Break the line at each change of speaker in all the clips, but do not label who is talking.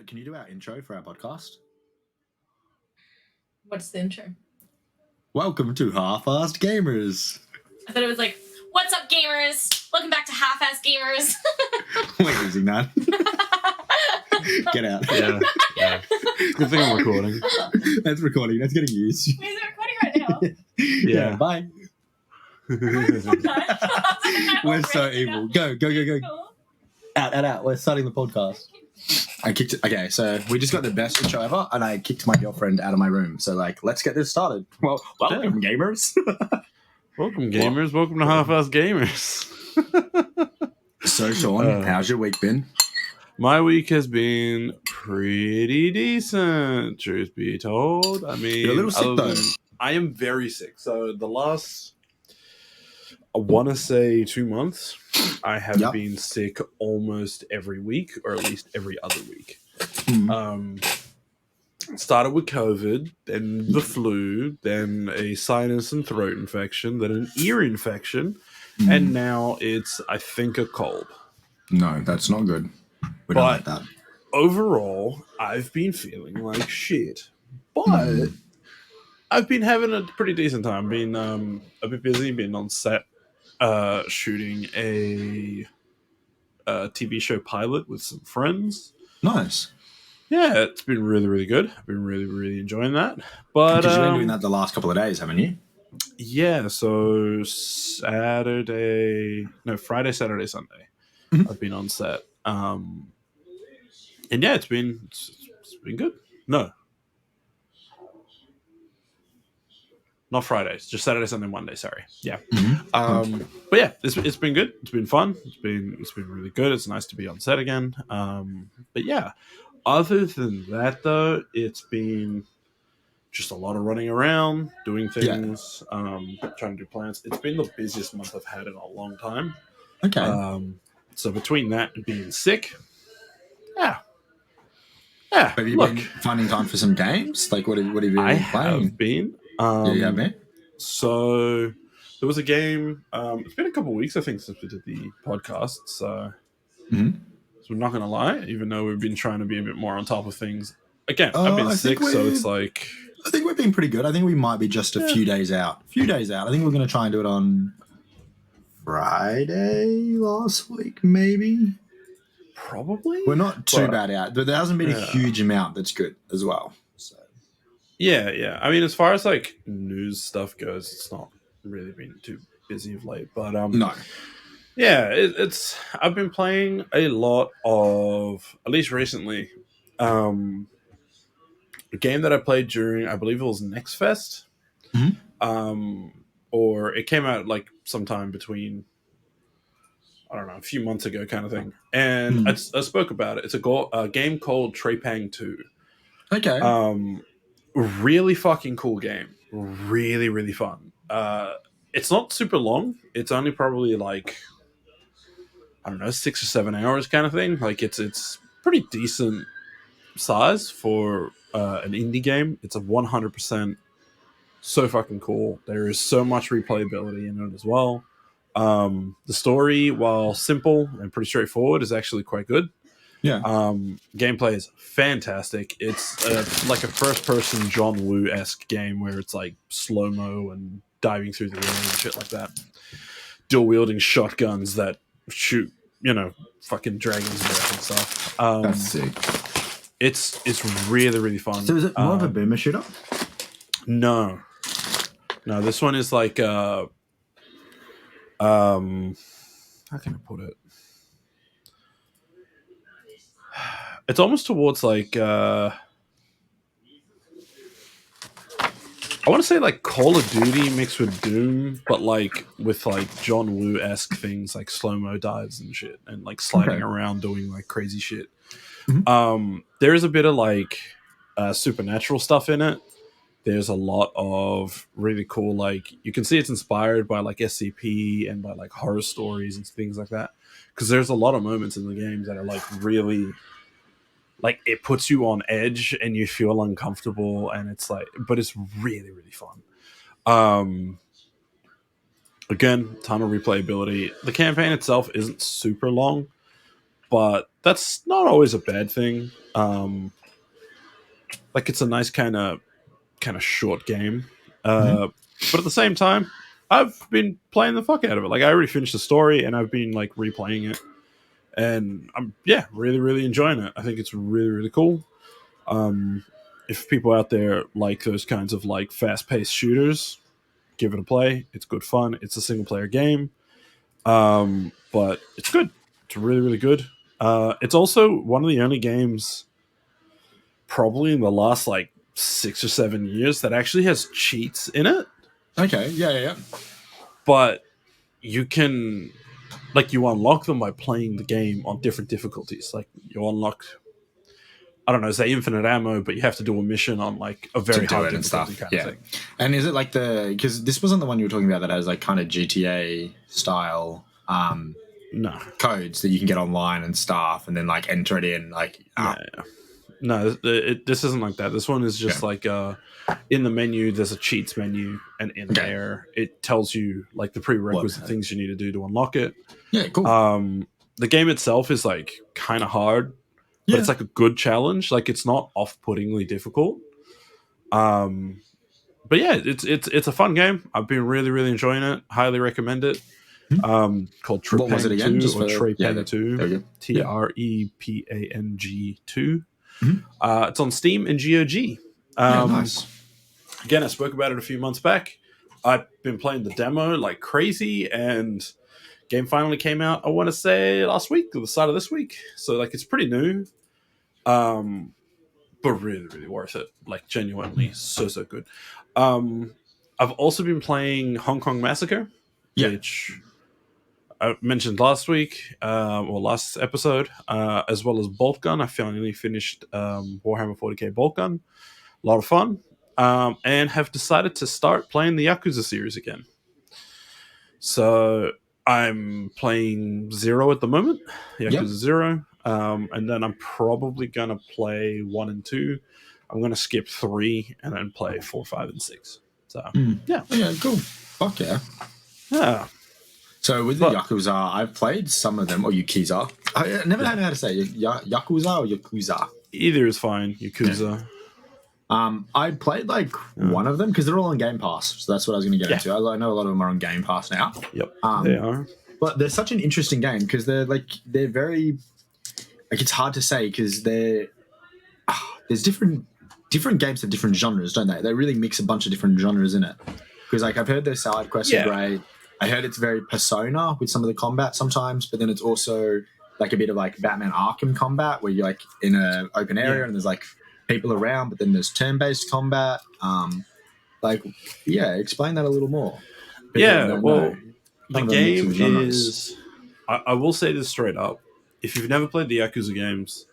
Can you do our intro for our podcast?
What's the intro?
Welcome to Half-Assed Gamers.
I thought it was like, what's up, gamers? Welcome back to Half-Assed Gamers.
We're using that. Get out.
Yeah. Good thing I'm recording.
That's recording. That's getting used.
Wait, is it recording right now?
Yeah.
Bye. We're so evil. Go.
Cool.
Out. We're starting the podcast. I kicked it. Okay, so we just got the best intro ever, and I kicked my girlfriend out of my room. So, let's get this started. Well, welcome, gamers.
Welcome, gamers. Welcome to Half-Assed Gamers.
So, Sean, how's your week been?
My week has been pretty decent, truth be told. I mean,
You're a little sick, though.
I am very sick. So, the last, I want to say 2 months, I have been sick almost every week, or at least every other week. Started with COVID, then the flu, then a sinus and throat infection, then an ear infection, and now it's, I think, a cold.
No, that's not good. We don't like that.
Overall, I've been feeling like shit. But I've been having a pretty decent time. Been a bit busy, been on set shooting a TV show pilot with some friends.
Nice.
Yeah, it's been really, really good. I've been really, really enjoying that. But
because you've been doing that the last couple of days, haven't you?
Yeah, so Friday, Saturday, Sunday. I've been on set. And yeah, it's been good. No. Not Fridays, just Saturday, Sunday, Monday, sorry. Yeah. But yeah, it's been good. It's been fun. It's been really good. It's nice to be on set again. But yeah, other than that though, it's been just a lot of running around, doing things, trying to do plans. It's been the busiest month I've had in a long time.
Okay.
So between that and being sick, yeah.
Have you been finding time for some games? Like, what have you been playing?
I have been.
You have been?
So there was a game. It's been a couple of weeks, I think, since we did the podcast. So, so I'm not going to lie, even though we've been trying to be a bit more on top of things. Again, I've been sick, so it's like...
I think we've been pretty good. I think we might be just a few days out. I think we're going to try and do it on Friday last week, maybe.
Probably.
We're not too bad out, but there hasn't been a huge amount that's good as well. So.
Yeah. I mean, as far as like news stuff goes, it's not really been too busy of late. But
no.
Yeah, it's. I've been playing a lot of, at least recently, a game that I played during, I believe it was Next Fest, or it came out like sometime between, I don't know, a few months ago kind of thing. And I spoke about it. It's a game called Trepang 2.
Okay.
Really fucking cool game. Really, really fun. It's not super long. It's only probably like, I don't know, 6 or 7 hours kind of thing. Like it's pretty decent size for an indie game. It's a 100% so fucking cool. There is so much replayability in it as well. The story, while simple and pretty straightforward, is actually quite good.
Yeah.
Gameplay is fantastic. It's like a first-person John Woo-esque game where it's like slow-mo and diving through the air and shit like that. Dual-wielding shotguns that shoot, fucking dragons' breath and stuff.
That's sick.
It's really, really fun.
So is it more of a boomer shooter?
No, this one is like how can I put it? It's almost towards like I want to say like Call of Duty mixed with Doom, but like with like John Woo-esque things like slow-mo dives and shit, and like sliding around doing like crazy shit. There is a bit of like supernatural stuff in it. There's a lot of really cool, like, you can see it's inspired by like SCP and by like horror stories and things like that, because there's a lot of moments in the games that are like really, like, it puts you on edge and you feel uncomfortable, and it's like, but it's really, really fun. Again, ton of replayability. The campaign itself isn't super long, but that's not always a bad thing. Like it's a nice kind of short game.
Mhm.
But at the same time, I've been playing the fuck out of it. Like I already finished the story and I've been like replaying it, and I'm really really enjoying it. I think it's really really cool. Um, if people out there like those kinds of like fast paced shooters, give it a play. It's good fun. It's a single player game, but it's good. It's really really good. It's also one of the only games probably in the last like 6 or 7 years that actually has cheats in it,
Okay. Yeah.
but you can you unlock them by playing the game on different difficulties. Like you unlock, I don't know, say infinite ammo, but you have to do a mission on like a
To
very
do
hard
it and
difficulty
stuff.
kind
Yeah.
of thing.
And is it like because this wasn't the one you were talking about that has like kind of GTA style
No,
codes that you can get online and stuff, and then like enter it in like
yeah, yeah. No, this isn't like that. This one is just
Okay.
like in the menu, there's a cheats menu, and in
Okay.
there it tells you like the prerequisite
What?
things you need to do to unlock it.
Yeah, cool.
The game itself is like kind of hard, but
Yeah.
it's like a good challenge. Like it's not off-puttingly difficult. But yeah, it's a fun game. I've been really really enjoying it. Highly recommend it. Called
What was it
Trepang
again?
2
Just
or
for
Trepang
there
2.
we go. Yeah.
Trepang 2.
Mhm.
It's on Steam and GOG.
Yeah, nice.
Again, I spoke about it a few months back. I've been playing the demo like crazy, and game finally came out. I want to say last week or the start of this week. So like it's pretty new, but really really worth it. Like genuinely so good. I've also been playing Hong Kong Massacre,
Yeah.
which I mentioned last week or last episode, as well as Bolt Gun. I finally finished Warhammer 40k Bolt Gun. A lot of fun. And have decided to start playing the Yakuza series again. So I'm playing Zero at the moment, Yakuza
Yep.
Zero, and then I'm probably gonna play 1 and 2. I'm gonna skip 3 and then play 4, 5, and 6. So yeah,
Cool. Fuck yeah.
yeah.
So with the Yakuza, I've played some of them, or Yakuza. I never know how to say it. Yakuza or Yakuza.
Either is fine. Yakuza.
I played like one of them because they're all on Game Pass, so that's what I was going to get into. I know a lot of them are on Game Pass now.
Yep, they are.
But they're such an interesting game because they're very like it's hard to say because there's different games have different genres, don't they? They really mix a bunch of different genres in it. Because like I've heard their side quests are great. I heard it's very Persona with some of the combat sometimes, but then it's also like a bit of like Batman Arkham combat where you're like in an open area and there's like people around, but then there's turn-based combat. Explain that a little more.
Well, the
Kind of a mix
game
of genres.
is. I will say this straight up: if you've never played the Yakuza games,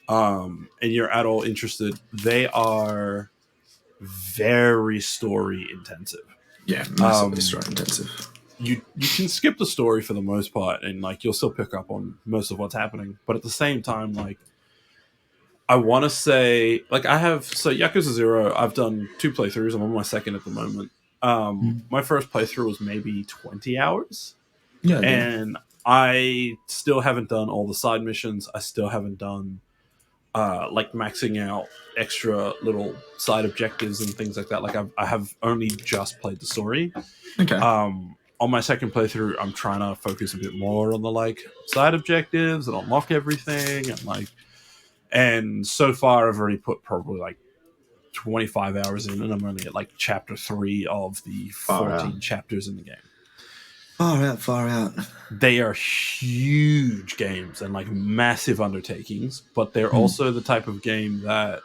and you're at all interested, they are very story intensive.
Yeah, massively story intensive.
You can skip the story for the most part, and like you'll still pick up on most of what's happening. But at the same time, like I want to say, like Yakuza 0. I've done 2 playthroughs. I'm on my second at the moment. My first playthrough was maybe 20 hours.
Yeah,
and I still haven't done all the side missions. I still haven't done like maxing out extra little side objectives and things like that. Like I have only just played the story.
Okay.
On my second playthrough, I'm trying to focus a bit more on the like side objectives and unlock everything and so far I've already put probably like 25 hours in, and I'm only at like chapter 3 of the 14 chapters in the game.
Far out.
They are huge games and like massive undertakings, but they're also the type of game that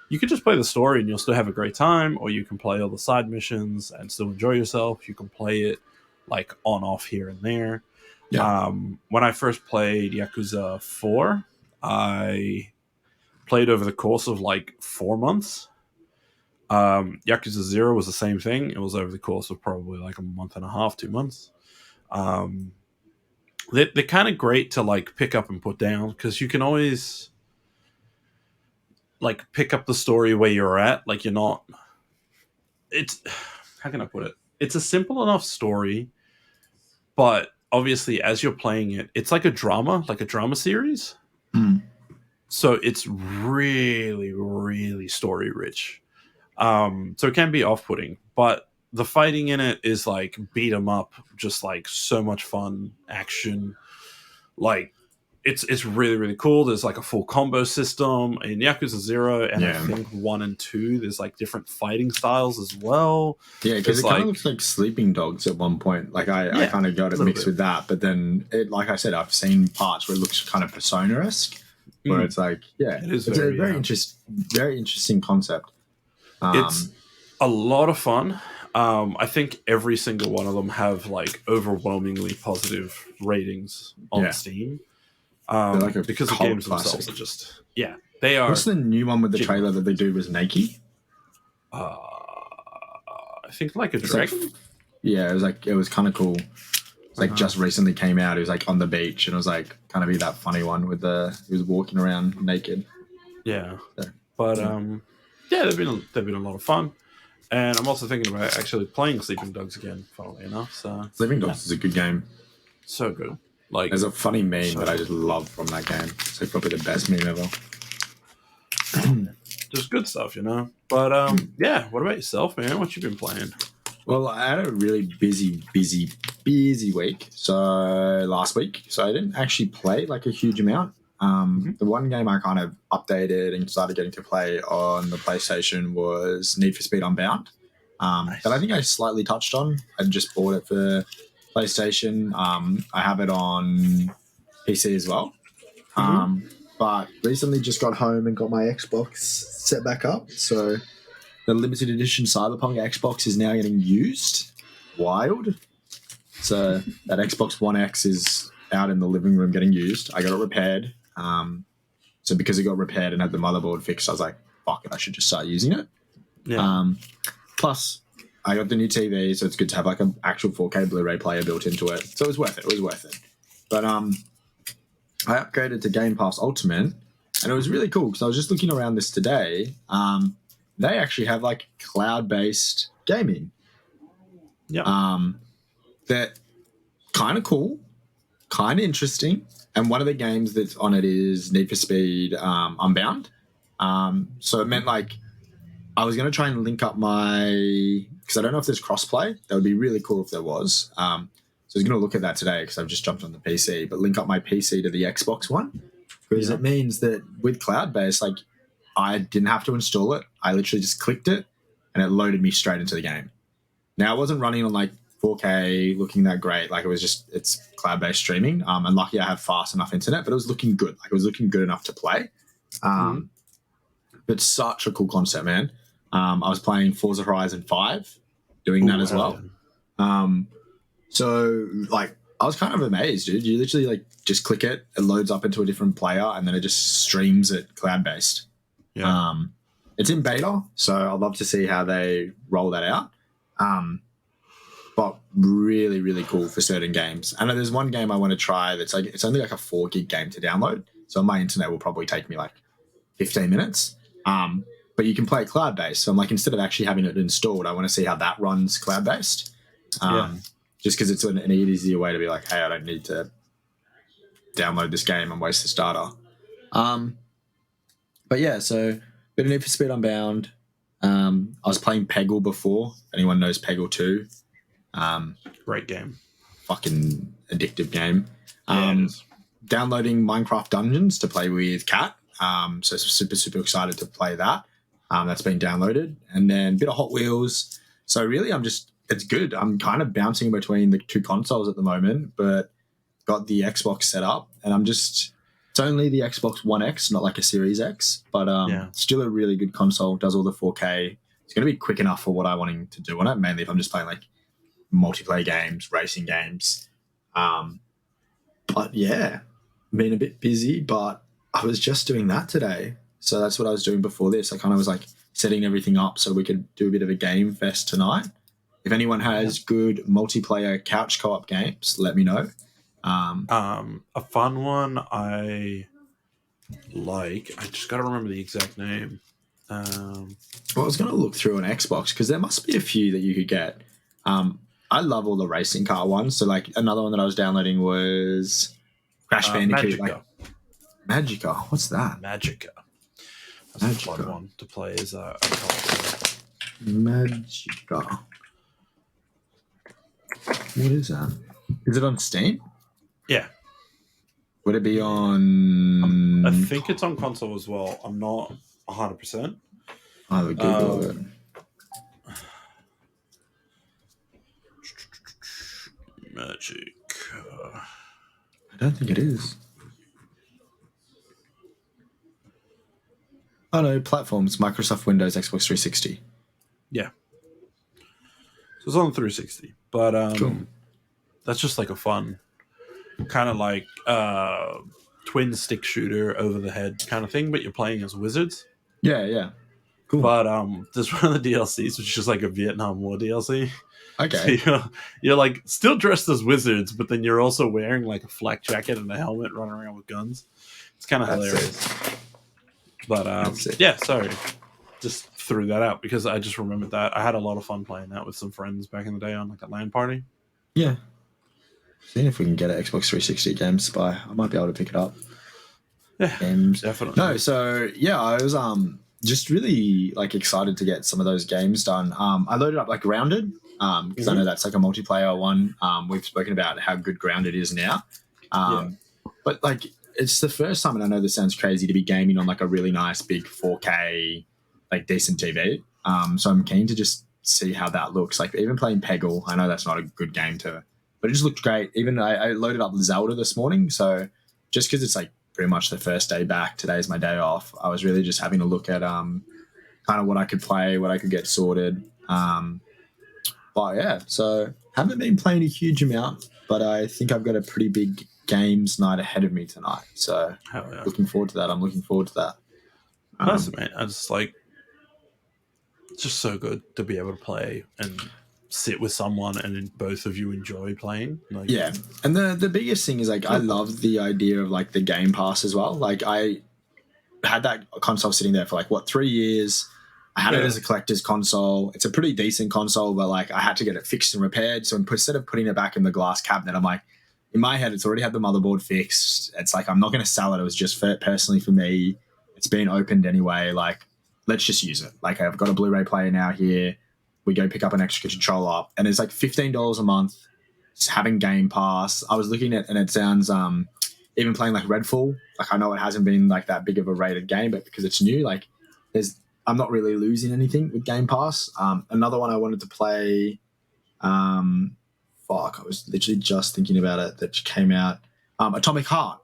you can just play the story and you'll still have a great time, or you can play all the side missions and still enjoy yourself. You can play it like on off here and there.
Yeah.
When I first played Yakuza 4, I played over the course of like 4 months. Yakuza 0 was the same thing. It was over the course of probably like a month and a half, 2 months. They're kind of great to like pick up and put down because you can always like pick up the story where you're at. Like you're not. It's how can I put it? It's a simple enough story, but obviously as you're playing it, it's like a drama series.
Mm.
So it's really, really story rich. So it can be off putting, but the fighting in it is like beat 'em up, just like so much fun action. Like it's really, really cool. There's like a full combo system in Yakuza 0, and I
Yeah.
think 1 and 2 there's like different fighting styles as well.
Yeah, because
It's
it kind
like
of looks like Sleeping Dogs at one point. Like I
Yeah,
kind of got it
little
mixed
bit.
with that, but then it, like I said, I've seen parts where it looks kind of Persona-esque, where
Mm,
it's like, yeah,
it is
it's a
very
very interesting concept.
it's a lot of fun. I think every single one of them have like overwhelmingly positive ratings on
Yeah,
Steam.
they're like a
Because the
cult
games themselves
classic.
are just they are.
What's the new one with the trailer
genuine.
that they do was Nike?
Uh, I think like a
It's like,
dragon.
yeah, it was kind of cool. It's like
Uh-huh.
just recently came out. It was like on the beach, and it was like kind of be that funny one with he was walking around naked.
Yeah,
So,
but
yeah.
yeah, they've been a lot of fun, and I'm also thinking about actually playing Sleeping Dogs again. Funnily enough, so
Sleeping Dogs is a good game.
so good. Like
There's a funny meme
So
that I just love from that game. It's like probably the best meme ever.
just good stuff, you know. But yeah. What about yourself, man? What you been playing?
Well, I had a really busy week. So last week, so I didn't actually play like a huge amount. The one game I kind of updated and started getting to play on the PlayStation was Need for Speed Unbound.
Nice.
That I think I slightly touched on. I just bought it for PlayStation. I have it on PC as well. But recently just got home and got my Xbox set back up. So the limited edition Cyberpunk Xbox is now getting used. Wild. So that Xbox One X is out in the living room getting used. I got it repaired. So because it got repaired and had the motherboard fixed, I was like, fuck it, I should just start using it.
Yeah.
Plus, I got the new TV, so it's good to have like an actual 4K Blu-ray player built into it. So it was worth it. But I upgraded to Game Pass Ultimate, and it was really cool because I was just looking around this today. They actually have like cloud-based gaming.
Yeah.
They're kind of cool, kind of interesting. And one of the games that's on it is Need for Speed Unbound. So it meant like I was going to try and link up because I don't know if there's crossplay. That would be really cool if there was. So I was going to look at that today because I've just jumped on the PC, but link up my PC to the Xbox One because it means that with cloud-based, like I didn't have to install it. I literally just clicked it and it loaded me straight into the game. Now it wasn't running on like 4K, looking that great. Like it's cloud-based streaming. And lucky I have fast enough internet, but it was looking good. Like it was looking good enough to play. But such a cool concept, man. I was playing Forza Horizon 5, doing that as well. So like I was kind of amazed, dude. You literally like just click it, it loads up into a different player, and then it just streams it cloud-based.
Yeah.
It's in beta, so I'd love to see how they roll that out. But really, really cool for certain games. And there's one game I want to try that's like it's only like a 4 gig game to download, so my internet will probably take me like 15 minutes. But you can play it cloud-based. So I'm like, instead of actually having it installed, I want to see how that runs cloud-based. Just because it's an easier way to be like, hey, I don't need to download this game and waste this data. But yeah, so bit of Need for Speed Unbound. I was playing Peggle before. If anyone knows Peggle 2.
Great game.
Fucking addictive game.
Yeah, it is.
Downloading Minecraft Dungeons to play with Kat. So super excited to play that. That's been downloaded. And then a bit of Hot Wheels. So really it's good. I'm kind of bouncing between the two consoles at the moment, but got the Xbox set up and it's only the Xbox One X, not like a Series X, but still a really good console, does all the 4K. It's going to be quick enough for what I wanting to do on it, mainly if I'm just playing like multiplayer games, racing games. But yeah, been a bit busy, but I was just doing that today. So that's what I was doing before this. I kind of was like setting everything up so we could do a bit of a game fest tonight. If anyone has good multiplayer couch co-op games, let me know.
A fun one I like. I just got to remember the exact name.
Well, I was going to look through an Xbox because there must be a few that you could get. I love all the racing car ones. So like another one that I was downloading was Crash Bandicoot.
Magica.
Magica. What's that?
Magica. That's a fun
Magica.
one to play as a co-op.
Magica. What is that? Is it on Steam?
Yeah.
Would it be on?
I think it's on console as well. I'm not 100%.
I would Google it.
Magic.
I don't think it is. Oh no, platforms: Microsoft Windows, Xbox 360.
Yeah. So it's on 360, but
Cool.
that's just like a fun kind of like twin stick shooter over the head kind of thing, but you're playing as wizards.
Yeah. Cool.
But there's one of the DLCs which is just like a Vietnam War DLC.
Okay.
So you're like still dressed as wizards, but then you're also wearing like a flak jacket and a helmet, running around with guns. It's kind of hilarious. But yeah, sorry, just threw that out because I just remembered that I had a lot of fun playing that with some friends back in the day on like a LAN party.
Yeah. Seeing if we can get an Xbox 360 games by, I might be able to pick it up.
Yeah,
games.
definitely.
No, so yeah, I was just really like excited to get some of those games done. I loaded up like Grounded because I know that's like a multiplayer one. We've spoken about how good Grounded is now. But like it's the first time, and I know this sounds crazy, to be gaming on like a really nice big 4K like decent TV. So I'm keen to just see how that looks. Like even playing Peggle, I know that's not a good game to, but it just looked great. Even I loaded up Zelda this morning, so just because it's like pretty much the first day back, today's my day off, I was really just having a look at kind of what I could play, what I could get sorted. But yeah, so haven't been playing a huge amount, but I think I've got a pretty big games night ahead of me tonight. So looking forward to that. I'm looking forward to that.
Nice, man. I just like, it's just so good to be able to play and sit with someone and then both of you enjoy playing. Like,
yeah, and the biggest thing is like I love the idea of like the Game Pass as well. Like I had that console sitting there for like 3 years. I had it as a collector's console. It's a pretty decent console, but like I had to get it fixed and repaired. So instead of putting it back in the glass cabinet, I'm like, in my head, it's already had the motherboard fixed. It's like I'm not going to sell it. It was just personally for me. It's been opened anyway. Like let's just use it. Like I've got a Blu-ray player now here. We go pick up an extra controller, and it's like $15 a month. Just having Game Pass. I was looking at, and it sounds even playing like Redfall. Like I know it hasn't been like that big of a rated game, but because it's new, like I'm not really losing anything with Game Pass. Another one I wanted to play. I was literally just thinking about it that came out. Atomic Heart.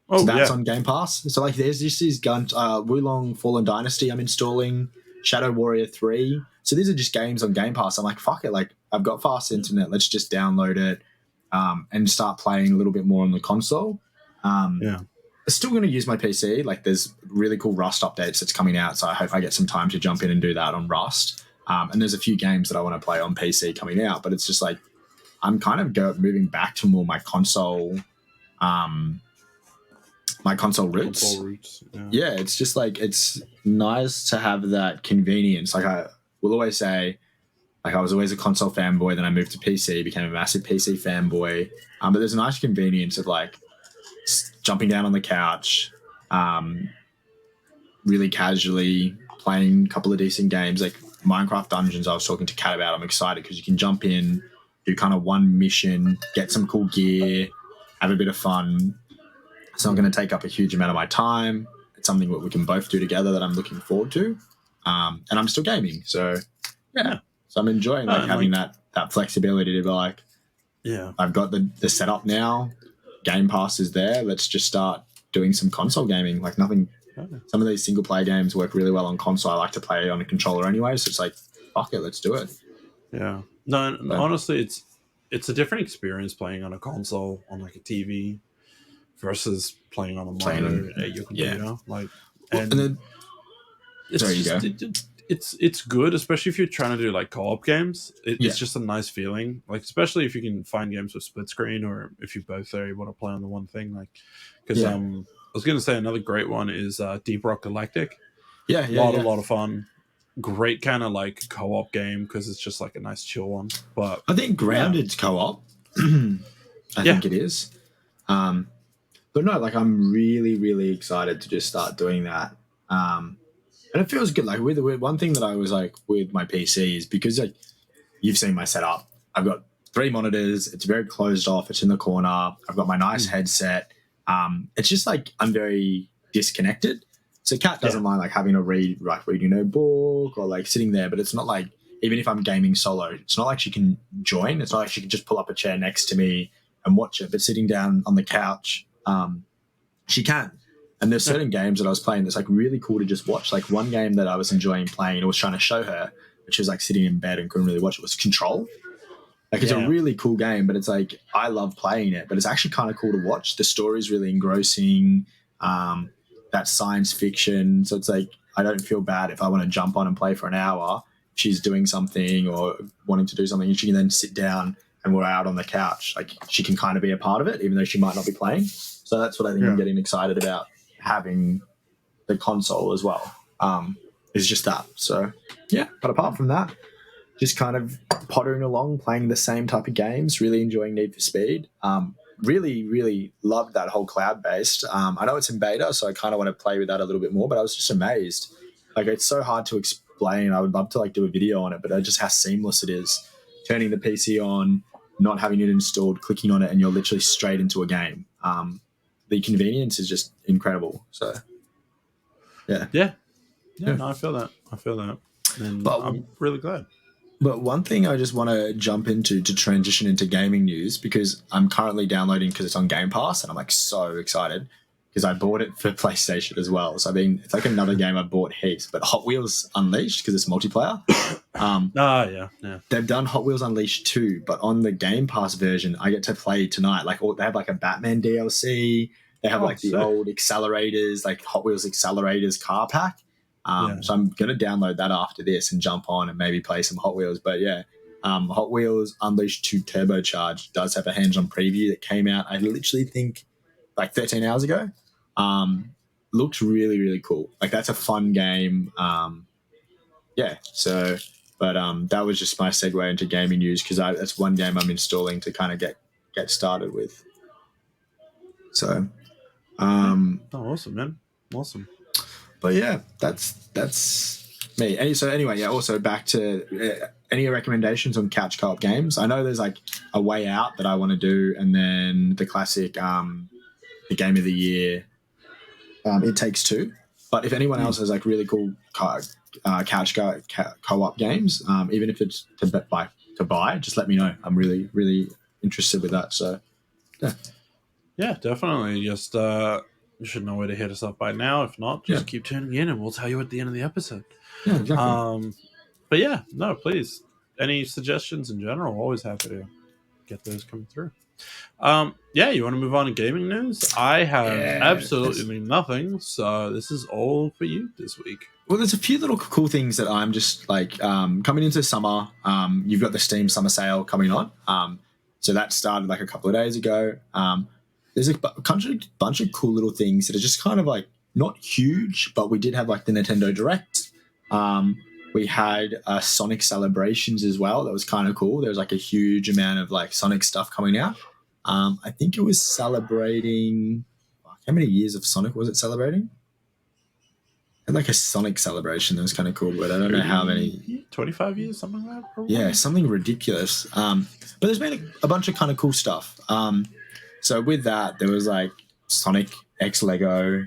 Oh,
so that's on Game Pass. So like there's this gun Wulong Fallen Dynasty I'm installing, Shadow Warrior 3. So these are just games on Game Pass. I'm like, fuck it, like I've got fast internet, let's just download it and start playing a little bit more on the console. I'm still going to use my PC. Like there's really cool Rust updates that's coming out, so I hope I get some time to jump in and do that on Rust. And there's a few games that I want to play on PC coming out, but it's just like I'm kind of moving back to more my console roots. Yeah, it's just like it's nice to have that convenience. Like I will always say, like I was always a console fanboy, then I moved to PC, became a massive PC fanboy. But there's a nice convenience of like jumping down on the couch, really casually playing a couple of decent games. Like Minecraft Dungeons, I was talking to Kat about. I'm excited because you can jump in, do kind of one mission, get some cool gear, have a bit of fun. It's not going to take up a huge amount of my time. It's something that we can both do together that I'm looking forward to. And I'm still gaming. So, yeah. So I'm enjoying like having that flexibility to be like, I've got the setup now. Game Pass is there. Let's just start doing some console gaming. Like nothing. Some of these single player games work really well on console. I like to play on a controller anyway. So it's like, fuck it, let's do it.
Yeah. No, honestly, it's a different experience playing on a console on like a TV versus playing on a monitor at your computer.
Yeah.
Like,
and then
it's good, especially if you're trying to do like co-op games. It's just a nice feeling, like especially if you can find games with split screen or if you both are able to play on the one thing. Like, because I was going to say another great one is Deep Rock Galactic. A lot of fun. Great kind of like co-op game because it's just like a nice chill one. But
I think Grounded's co-op. I think it is. but no, like I'm really, really excited to just start doing that. Um, and it feels good. Like with one thing that I was like with my PC is because like you've seen my setup. I've got three monitors. It's very closed off. It's in the corner. I've got my nice headset. It's just like I'm very disconnected. So Kat doesn't mind like having to reading her book or like sitting there, but it's not like even if I'm gaming solo, it's not like she can join. It's not like she can just pull up a chair next to me and watch it. But sitting down on the couch, she can. And there's certain games that I was playing that's like really cool to just watch. Like one game that I was enjoying playing, I was trying to show her, but she was like sitting in bed and couldn't really watch it, was Control. Like it's a really cool game, but it's like I love playing it, but it's actually kind of cool to watch. The story's really engrossing. That science fiction, so it's like I don't feel bad if I want to jump on and play for an hour. She's doing something or wanting to do something, and she can then sit down and we're out on the couch. Like she can kind of be a part of it, even though she might not be playing. So that's what I think I'm getting excited about having the console as well. Is just that. So yeah, but apart from that, just kind of pottering along, playing the same type of games, really enjoying Need for Speed. Really, really loved that whole cloud-based. I know it's in beta, so I kind of want to play with that a little bit more, but I was just amazed. Like, it's so hard to explain. I would love to, like, do a video on it, but just how seamless it is. Turning the PC on, not having it installed, clicking on it, and you're literally straight into a game. The convenience is just incredible. So, yeah.
No, I feel that. And
But
I'm really glad.
But one thing I just want to jump into to transition into gaming news, because I'm currently downloading because it's on Game Pass and I'm like so excited because I bought it for PlayStation as well. So I mean, it's like another game I bought heaps, but Hot Wheels Unleashed because it's multiplayer.
Yeah.
They've done Hot Wheels Unleashed 2, but on the Game Pass version, I get to play tonight. Like they have like a Batman DLC. They have like the old accelerators, like Hot Wheels accelerators car pack. So I'm going to download that after this and jump on and maybe play some Hot Wheels. But yeah, Hot Wheels Unleashed 2 Turbocharged does have a hands-on preview that came out, I literally think, like 13 hours ago. Looks really, really cool. Like that's a fun game. So, but that was just my segue into gaming news because that's one game I'm installing to kind of get started with. So,
awesome, man. Awesome.
But yeah, that's me. Anyway, also back to any recommendations on couch co-op games. I know there's like a Way Out that I want to do, and then the classic, the game of the year, It Takes Two. But if anyone else has like really cool couch co-op games, even if it's to buy, just let me know. I'm really, really interested with that. So
yeah, definitely. Just you should know where to hit us up by now. If not, just keep tuning in and we'll tell you at the end of the episode.
Yeah, exactly.
But yeah, no, please. Any suggestions in general? Always happy to get those coming through. You want to move on to gaming news? I have absolutely nothing, so this is all for you this week.
Well, there's a few little cool things that I'm just like coming into summer. You've got the Steam Summer Sale coming on. So that started like a couple of days ago. There's a bunch of cool little things that are just kind of like not huge, but we did have like the Nintendo Direct. We had Sonic celebrations as well. That was kind of cool. There was like a huge amount of like Sonic stuff coming out. I think it was celebrating. How many years of Sonic was it celebrating? Had like a Sonic celebration that was kind of cool, but I don't know how many.
25 years, something like that? Probably?
Yeah, something ridiculous. But there's been a bunch of kind of cool stuff. So with that, there was like Sonic X Lego,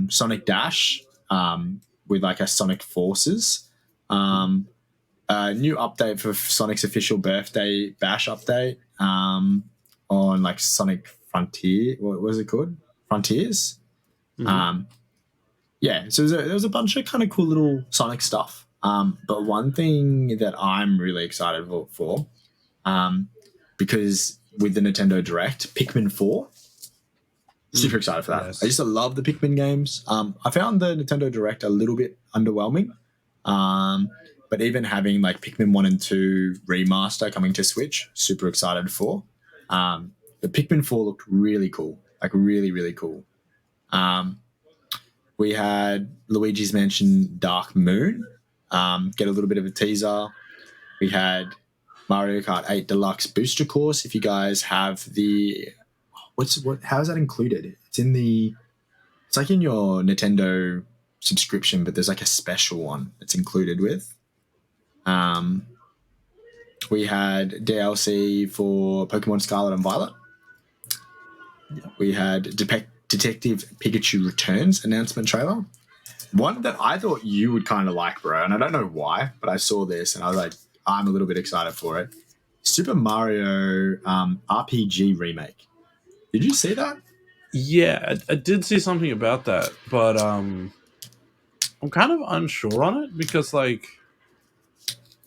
Sonic Dash with like a Sonic Forces. A new update for Sonic's official birthday bash update on like Sonic Frontier. What was it called? Frontiers?
Mm-hmm.
So there was a bunch of kind of cool little Sonic stuff. But one thing that I'm really excited for because with the Nintendo Direct, Pikmin 4. Super excited for that. Yes. I just love the Pikmin games. I found the Nintendo Direct a little bit underwhelming. But even having like Pikmin 1 and 2 remaster coming to Switch, super excited for. The Pikmin 4 looked really cool. Like really, really cool. We had Luigi's Mansion Dark Moon. Get a little bit of a teaser. We had Mario Kart 8 Deluxe Booster Course. If you guys have the How is that included? It's in the. It's like in your Nintendo subscription, but there's like a special one that's included with. Um, we had DLC for Pokemon Scarlet and Violet.
Yeah.
We had Detective Pikachu Returns announcement trailer. One that I thought you would kind of like, bro, and I don't know why, but I saw this and I was like, I'm a little bit excited for it. Super Mario RPG remake. Did you see that?
Yeah, I did see something about that, but I'm kind of unsure on it because like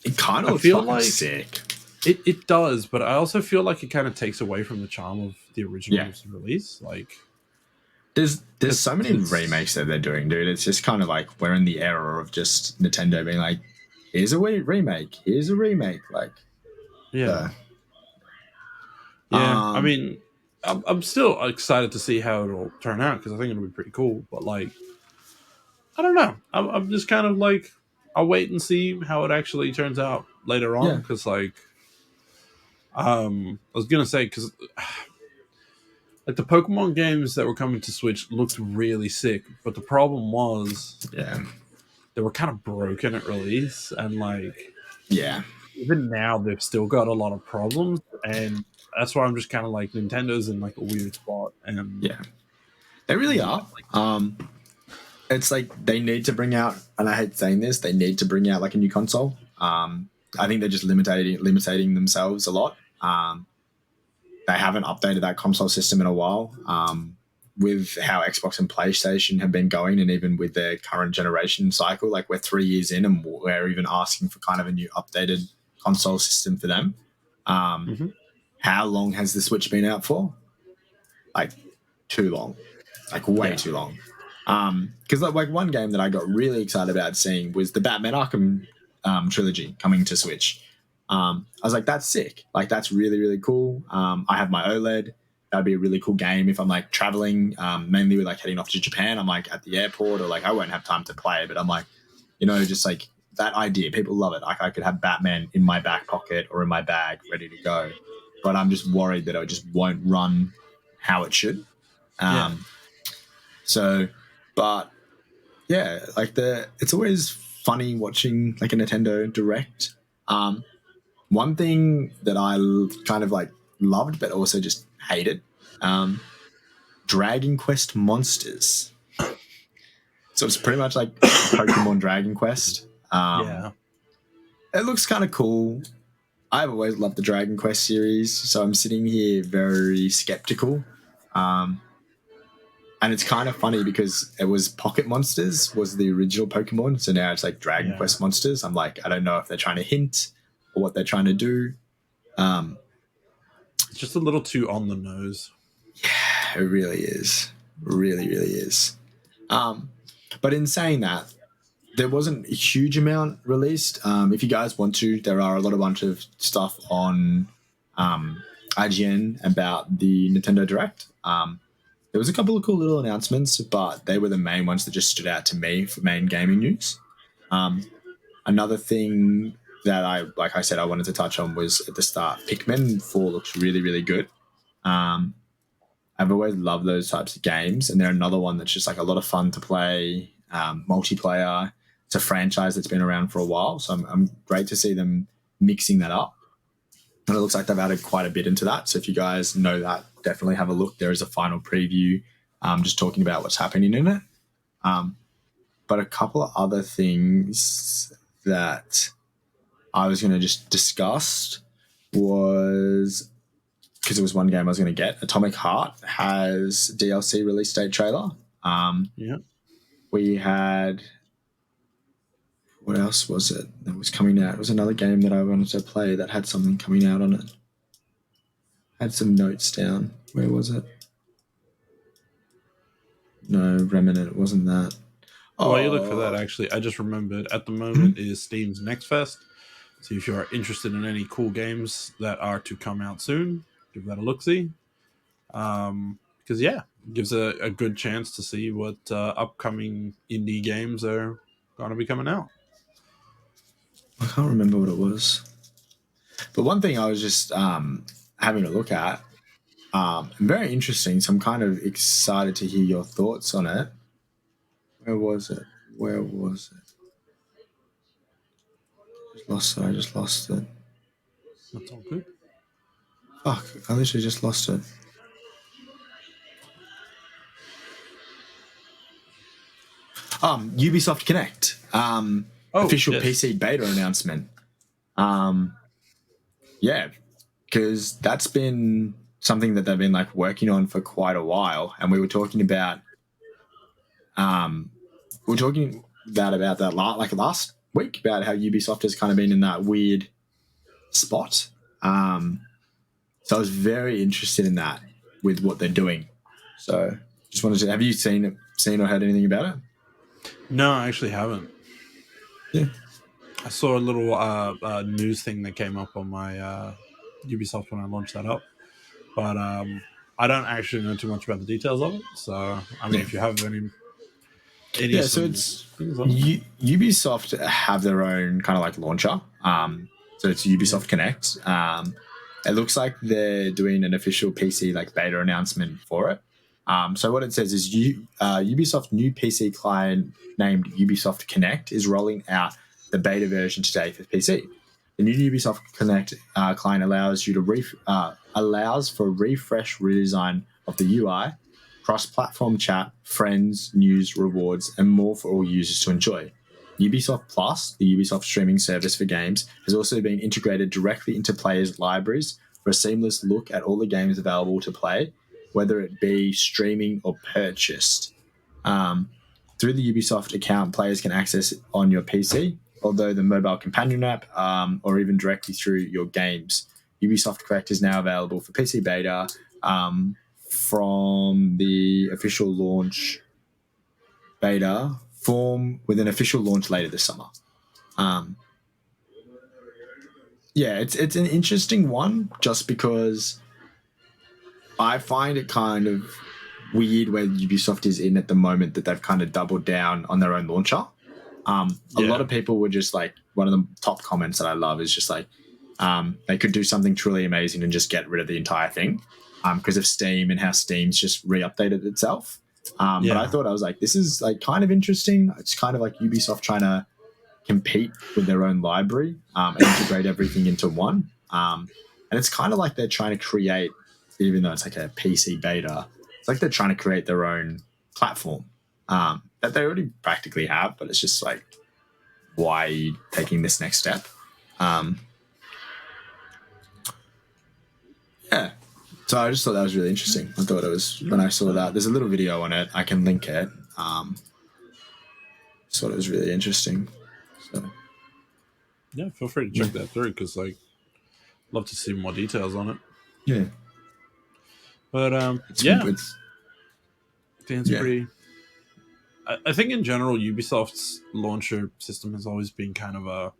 It kind of
I
looks
feel
fucking
like
sick.
it does, but I also feel like it kind of takes away from the charm of the
Yeah,
original's release. Like
there's so many
it's
remakes that they're doing, dude. It's just kind of like we're in the era of just Nintendo being like, here's a remake, here's a remake, like
yeah.
so.
Yeah, I
Um,
mean, I'm still excited to see how it'll turn out because I think it'll be pretty cool. But like, I don't know. I'm just kind of like, I'll wait and see how it actually turns out later on.
yeah,
Because like, I was gonna say because like the Pokemon games that were coming to Switch looked really sick, but the problem was
yeah,
they were kind of broken at release, and like
yeah,
even now they've still got a lot of problems, and that's why I'm just kind of like Nintendo's in like a weird spot, and
yeah. They really
yeah,
are. It's like they need to bring out, and I hate saying this, they need to bring out like a new console. I think they're just limiting themselves a lot. They haven't updated that console system in a while. With how Xbox and PlayStation have been going, and even with their current generation cycle, like we're 3 years in, and we're even asking for kind of a new updated console system for them. Um,
hmm
how long has the Switch been out for? Like too long, like way
yeah,
too long. Because like one game that I got really excited about seeing was the Batman Arkham trilogy coming to Switch. I was like, that's sick. Like that's really really cool. I have my OLED. That'd be a really cool game if I'm like traveling, mainly with like heading off to Japan. I'm like at the airport, or like I won't have time to play, but I'm like, just like that idea. People love it. Like I could have Batman in my back pocket or in my bag, ready to go. But I'm just worried that it just won't run how it should.
yeah.
Um, so, but yeah, like it's always funny watching like a Nintendo Direct. One thing that kind of like loved, but also just hated, um, Dragon Quest Monsters. So it's pretty much like Pokemon Dragon Quest.
Yeah.
It looks kind of cool. I've always loved the Dragon Quest series, so I'm sitting here very skeptical. Um, and it's kind of funny because it was Pocket Monsters was the original Pokemon, so now it's like Dragon
Yeah.
Quest Monsters. I'm like, I don't know if they're trying to hint or what they're trying to do. Um,
It's just a little too on the nose.
it really is, really, really is. Um, but in saying that, there wasn't a huge amount released. If you guys want to, there are a bunch of stuff on um, IGN about the Nintendo Direct. There was a couple of cool little announcements, but they were the main ones that just stood out to me for main gaming news. Um, another thing that like I said, I wanted to touch on was at the start. Pikmin 4 looks really, really good. Um, I've always loved those types of games, and they're another one that's just like a lot of fun to play, multiplayer. It's a franchise that's been around for a while, so I'm great to see them mixing that up. And it looks like they've added quite a bit into that. So if you guys know that, definitely have a look. There is a final preview, just talking about what's happening in it. Um, but a couple of other things that I was going to just discuss was because it was one game I was going to get. Atomic Heart has DLC release date trailer.
Yeah.
We had what else was it that was coming out? It was another game that I wanted to play that had something coming out on it. Had some notes down. Where was it? No, Remnant. It wasn't that.
While you look for that,
Oh,
actually, I just remembered at the moment
hmm?
is Steam's Next Fest. So if you are interested in any cool games that are to come out soon, give that a look see. Because yeah, it gives a good chance to see what upcoming indie games are going to be coming out.
I can't remember what it was. But one thing I was just having a look at. Very interesting. So I'm kind of excited to hear your thoughts on it. Where was it? Where was it? I just lost it.
That's all good.
Fuck! I literally just lost it. Ubisoft Connect.
Oh,
Official
yes.
PC beta announcement. Yeah, because that's been something that they've been like working on for quite a while, and we were talking about that last week about how Ubisoft has kind of been in that weird spot. So I was very interested in that with what they're doing. So just wanted to have you seen or heard anything about it?
No, I actually haven't.
Yeah.
I saw a little news thing that came up on my Ubisoft when I launched that up, but I don't actually know too much about the details of it. So I mean,
Yeah.
if you have any
Yeah, so
some
it's
things on it.
Ubisoft have their own kind of like launcher. So it's Ubisoft Connect. It looks like they're doing an official PC like beta announcement for it. So what it says is Ubisoft new PC client named Ubisoft Connect is rolling out the beta version today for PC. The new Ubisoft Connect client allows for refresh redesign of the UI, cross-platform chat, friends, news, rewards, and more for all users to enjoy. Ubisoft Plus, the Ubisoft streaming service for games, has also been integrated directly into players' libraries for a seamless look at all the games available to play, whether it be streaming or purchased. Through the Ubisoft account, players can access it on your PC, although the mobile companion app, or even directly through your games. Ubisoft Connect is now available for PC beta from the official launch beta form with an official launch later this summer. Yeah, it's an interesting one just because I find it kind of weird where Ubisoft is in at the moment that they've kind of doubled down on their own launcher. A lot of people were just like, one of the top comments that I love is just like, they could do something truly amazing and just get rid of the entire thing because of Steam and how Steam's just re-updated itself. But I thought, I was like, this is like kind of interesting. It's kind of like Ubisoft trying to compete with their own library and integrate everything into one. And it's kind of like they're trying to create, even though it's like a PC beta, it's like they're trying to create their own platform that they already practically have, but it's just like, why are you taking this next step? Yeah. So I just thought that was really interesting. I thought it was, when I saw that, there's a little video on it. I can link it. Just thought it was really interesting. So
Yeah, feel free to check that through because like, love to see more details on it.
yeah,
But
it's
pretty. I think in general, Ubisoft's launcher system has always been kind of a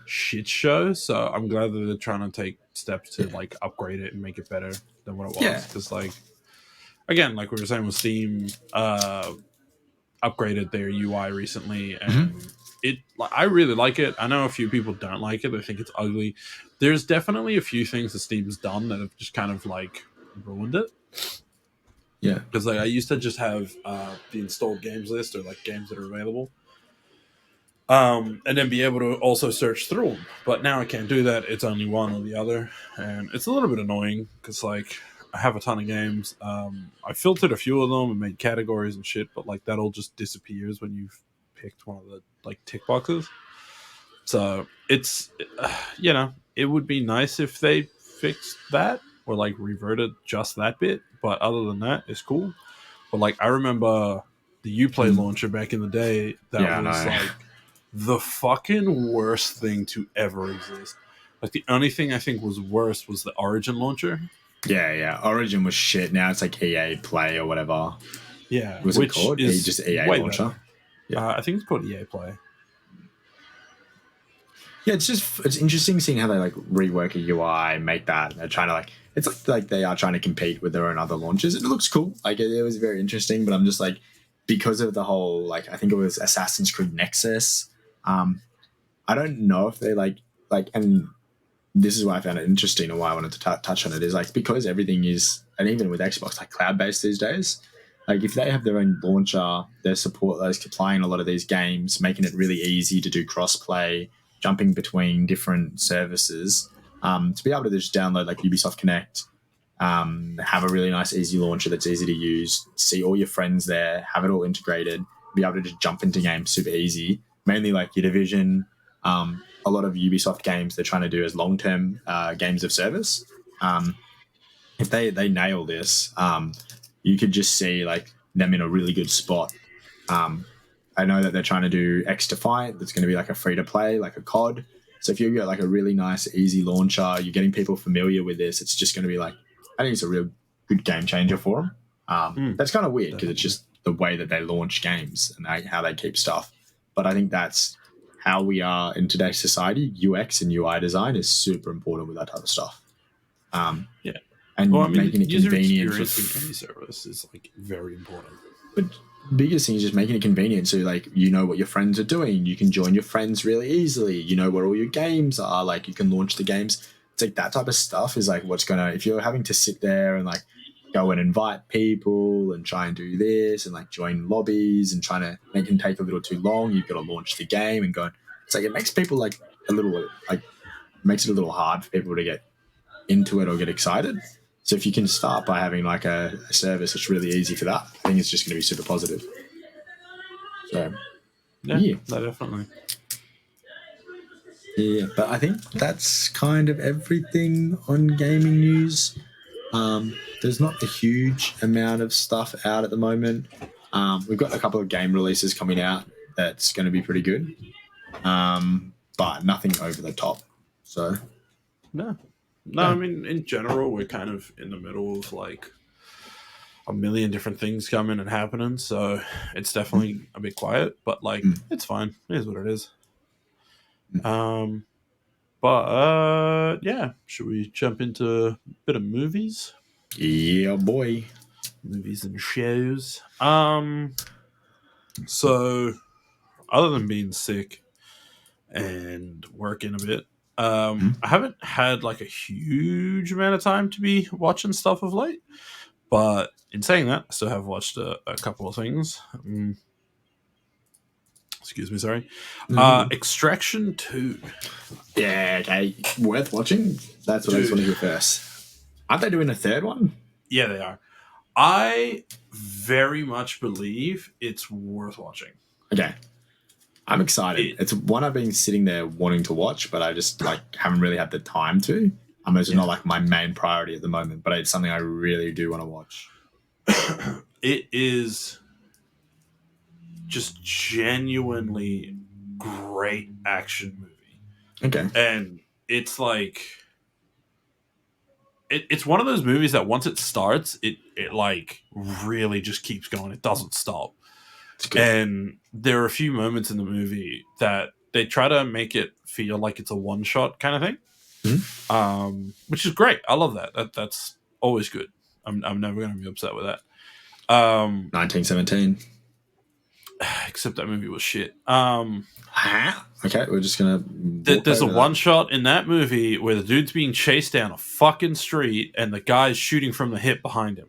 shit show. So I'm glad that they're trying to take steps to like upgrade it and make it better than what it was. Because like, again, like we were saying with Steam, upgraded their UI recently, and I really like it. I know a few people don't like it. They think it's ugly. There's definitely a few things that Steam's done that have just kind of like ruined it.
Yeah,
because like I used to just have the installed games list or like games that are available, and then be able to also search through them. But now I can't do that. It's only one or the other, and it's a little bit annoying because like I have a ton of games. I filtered a few of them and made categories and shit, but like that all just disappears when you've picked one of the like tick boxes. So it's it would be nice if they fixed that or like reverted just that bit. But other than that, it's cool. But like I remember the Uplay launcher back in the day, that was like the fucking worst thing to ever exist. Like the only thing I think was worse was the Origin launcher.
Yeah. Origin was shit. Now it's like EA Play or whatever.
Yeah,
What's it called?
Is
just EA launcher.
Better. Yeah, I think it's called EA Play.
Yeah, it's interesting seeing how they like rework a UI, make that. They're trying to like, it's like they are trying to compete with their own other launches. It looks cool. Like it was very interesting, but I'm just like, because of the whole like, I think it was Assassin's Creed Nexus. I don't know if they like, and this is why I found it interesting and why I wanted to touch on it is like because everything is and even with Xbox, like cloud-based these days. Like if they have their own launcher, their support those playing a lot of these games, making it really easy to do cross-play, jumping between different services, to be able to just download like Ubisoft Connect, have a really nice, easy launcher that's easy to use, see all your friends there, have it all integrated, be able to just jump into games super easy. Mainly like your Division, a lot of Ubisoft games they're trying to do as long-term games of service. If they nail this, you could just see like them in a really good spot. I know that they're trying to do X to Fight. That's going to be like a free to play, like a COD. So if you get like a really nice, easy launcher, you're getting people familiar with this. It's just going to be like, I think it's a real good game changer for them. That's kind of weird because it's just the way that they launch games and how they keep stuff. But I think that's how we are in today's society. UX and UI design is super important with that type of stuff.
Yeah.
And
Well, I mean,
making it
user
convenient
experience in any service is like very important.
But biggest thing is just making it convenient. So like you know what your friends are doing. You can join your friends really easily. You know where all your games are. Like you can launch the games. It's like that type of stuff is like what's gonna if you're having to sit there and like go and invite people and try and do this and like join lobbies and trying to make it take a little too long, you've got to launch the game and go. It's like it makes people like a little like makes it a little hard for people to get into it or get excited. So if you can start by having like a service that's really easy for that, I think it's just going to be super positive. So
Yeah, no, definitely.
Yeah, but I think that's kind of everything on gaming news. There's not a huge amount of stuff out at the moment. We've got a couple of game releases coming out that's going to be pretty good, but nothing over the top. So
No,
Yeah.
I mean, in general, we're kind of in the middle of like a million different things coming and happening, so it's definitely a bit quiet. But like, it's fine. It is what it is. But yeah, should we jump into a bit of movies?
Yeah, boy.
Movies and shows. So other than being sick and working a bit, I haven't had like a huge amount of time to be watching stuff of late. But in saying that, I still have watched a couple of things. Excuse me, sorry. Extraction 2.
Yeah, okay. Worth watching? That's what I just want to hear first. Aren't they doing a third one?
Yeah, they are. I very much believe it's worth watching.
Okay. I'm excited. It's one I've been sitting there wanting to watch, but I just like haven't really had the time to. It's not like my main priority at the moment, but it's something I really do want to watch.
It is just genuinely great action movie.
Okay.
And it's like it's one of those movies that once it starts, it like really just keeps going. It doesn't stop. And there are a few moments in the movie that they try to make it feel like it's a one-shot kind of thing. Which is great. I love that. That's always good. I'm never going to be upset with that.
1917.
Except that movie was shit.
Okay, we're just gonna.
There's a one shot in that movie where the dude's being chased down a fucking street and the guy's shooting from the hip behind him.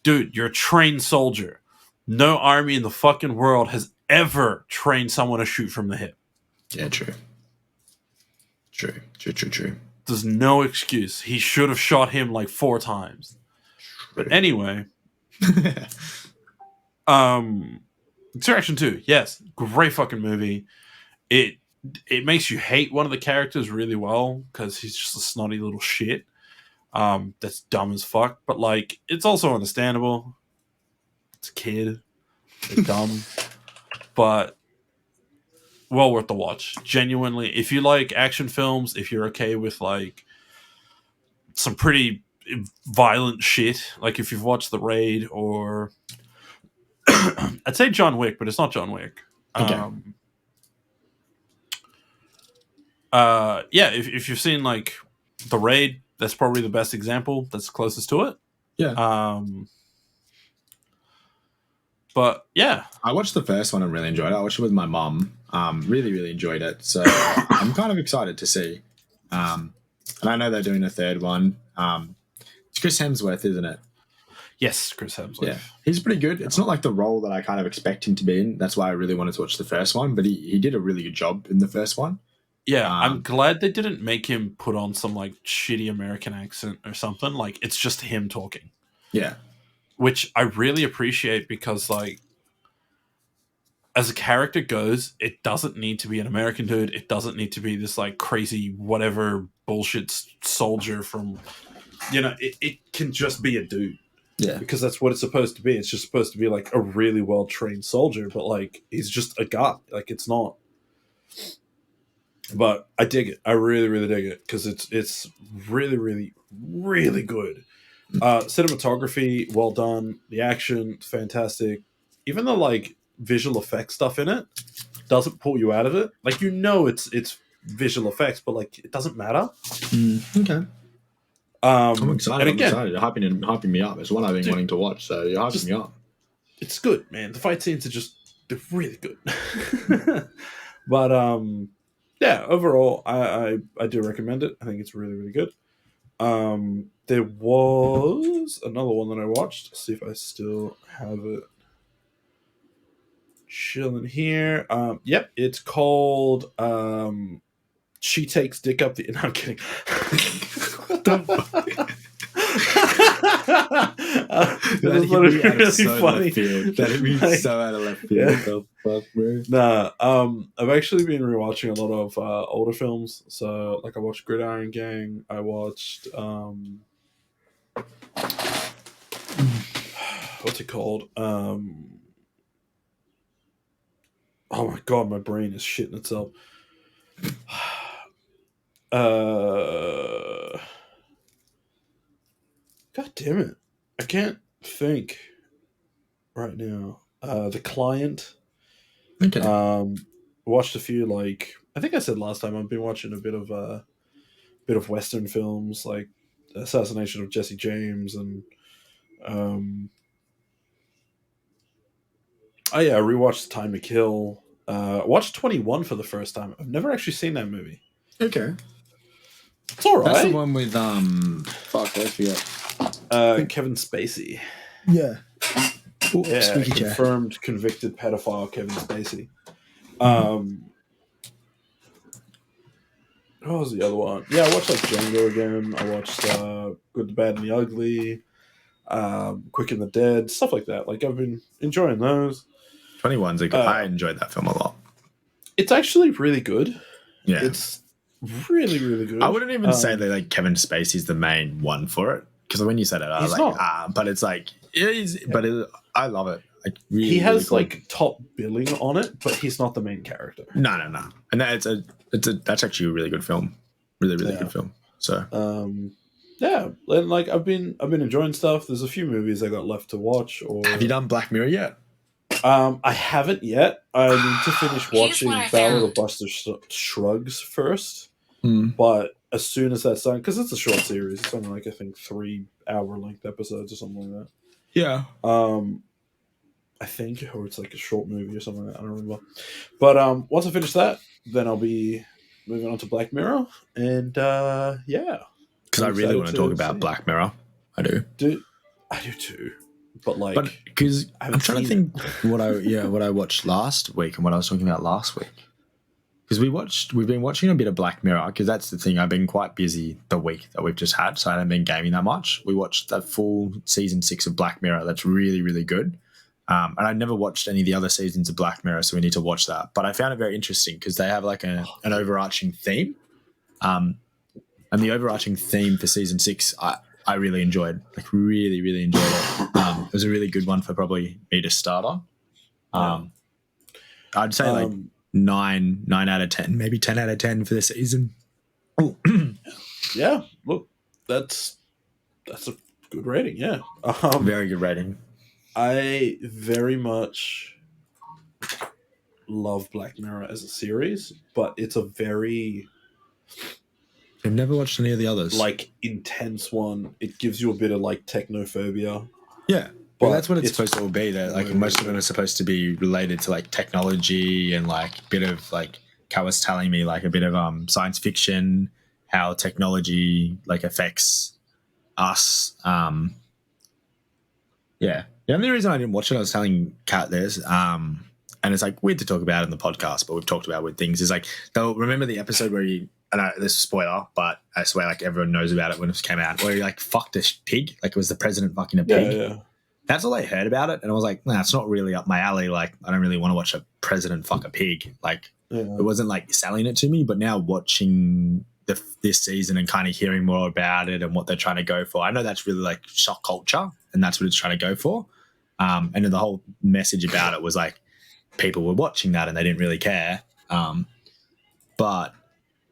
Dude, you're a trained soldier. No army in the fucking world has ever trained someone to shoot from the hip.
Yeah, true.
There's no excuse. He should have shot him like 4 times. But anyway. Extraction 2, yes. Great fucking movie. It makes you hate one of the characters really well because he's just a snotty little shit. That's dumb as fuck. But like, it's also understandable. It's a kid. They're dumb. But well worth the watch. Genuinely. If you like action films, if you're okay with like some pretty violent shit, like if you've watched The Raid or I'd say John Wick, but it's not John Wick.
Okay.
Yeah, if you've seen like The Raid, that's probably the best example. That's closest to it.
Yeah.
But yeah,
I watched the first one and really enjoyed it. I watched it with my mum. Really enjoyed it. So I'm kind of excited to see. And I know they're doing a third one. It's Chris Hemsworth, isn't it?
Yes, Chris Hemsworth.
Yeah, he's pretty good. It's not like the role that I kind of expect him to be in. That's why I really wanted to watch the first one, but he did a really good job in the first one.
Yeah, I'm glad they didn't make him put on some like shitty American accent or something. Like it's just him talking.
Yeah.
Which I really appreciate because like as a character goes, it doesn't need to be an American dude. It doesn't need to be this like crazy whatever bullshit soldier from it can just be a dude.
Yeah.
Because that's what it's supposed to be. It's just supposed to be like a really well trained soldier, but like he's just a guy. Like it's not. But I dig it. I really, really dig it because it's really, really, really good. Cinematography, well done. The action, fantastic. Even the like visual effects stuff in it doesn't pull you out of it. Like it's visual effects, but like it doesn't matter.
Okay. I'm excited.
And again,
You're hyping me up. It's one I've been wanting to watch, so you're hyping me up.
It's good, man. The fight scenes are they're really good. But yeah, overall, I do recommend it. I think it's really, really good. There was another one that I watched. Let's see if I still have it chilling here. Yep, it's called She Takes Dick Up the... No, I'm kidding. What the fuck?
That hit me out of so
funny.
left field. That hit me so out of left field.
Yeah.
What the fuck, bro?
Nah, I've actually been rewatching a lot of older films. So, like, I watched Gridiron Gang. I watched what's it called? Oh my god, my brain is shitting itself. God damn it. I can't think right now. The Client.
Okay.
Watched a few, like, I think I said last time, I've been watching a bit of Western films, like Assassination of Jesse James and I rewatched Time to Kill. Watched 21 for the first time. I've never actually seen that movie.
Okay.
It's all right.
That's the one with fuck, I forget.
Kevin Spacey.
Yeah. Ooh,
Yeah, confirmed convicted pedophile Kevin Spacey. What was the other one? Yeah, I watched like Django again. I watched Good, the Bad, and the Ugly, Quick and the Dead, stuff like that. Like I've been enjoying those.
21's a good. I enjoyed that film a lot.
It's actually really good.
Yeah,
it's really, really good.
I wouldn't even say that like Kevin Spacey's the main one for it because when you said it, I was like, but it's like I love it. Like really,
he has
really cool.
like top billing on it, but he's not the main character.
No, and that's actually a really good film, really good film. So
yeah, and like I've been enjoying stuff. There's a few movies I got left to watch. Or
have you done Black Mirror yet?
I haven't yet. I need to finish watching Ballad of Buster Shrugs first. But as soon as that's done, because it's a short series, it's only like I think 3-hour length episodes or something like that.
Yeah.
I think, or it's like a short movie or something like that. I don't remember. But once I finish that, then I'll be moving on to Black Mirror, and yeah.
Because I really want to talk about Black Mirror. I do.
I do too. But
because I'm trying to think what I watched last week and what I was talking about last week. Because we've been watching a bit of Black Mirror because that's the thing. I've been quite busy the week that we've just had, so I haven't been gaming that much. We watched the full season 6 of Black Mirror. That's really, really good. And I never watched any of the other seasons of Black Mirror, so we need to watch that. But I found it very interesting because they have like an overarching theme. And the overarching theme for season 6, I really enjoyed. Like really, really enjoyed it. It was a really good one for probably me to start on. I'd say like 9 out of 10, maybe 10 out of 10 for the season.
Yeah, look, that's a good rating. Yeah,
very good rating.
I very much love Black Mirror as a series, but it's a very
I've never watched any of the others.
Like intense one. It gives you a bit of like technophobia.
Yeah. Well, that's what it's supposed to all be. That like most of them are supposed to be related to like technology and like a bit of like Kat was telling me like a bit of science fiction, how technology like affects us. Yeah. The only reason I didn't watch it, I was telling Kat this, and it's like weird to talk about it in the podcast, but we've talked about with things. Is like they'll remember the episode where you. I know this is a spoiler, but I swear like everyone knows about it when it came out. Where he like fucked a pig, like it was the president fucking a pig.
Yeah.
That's all I heard about it, and I was like, nah, it's not really up my alley. Like I don't really want to watch a president fuck a pig. Like it wasn't like selling it to me. But now watching this season and kind of hearing more about it and what they're trying to go for, I know that's really like shock culture, and that's what it's trying to go for. And then the whole message about it was like people were watching that and they didn't really care. But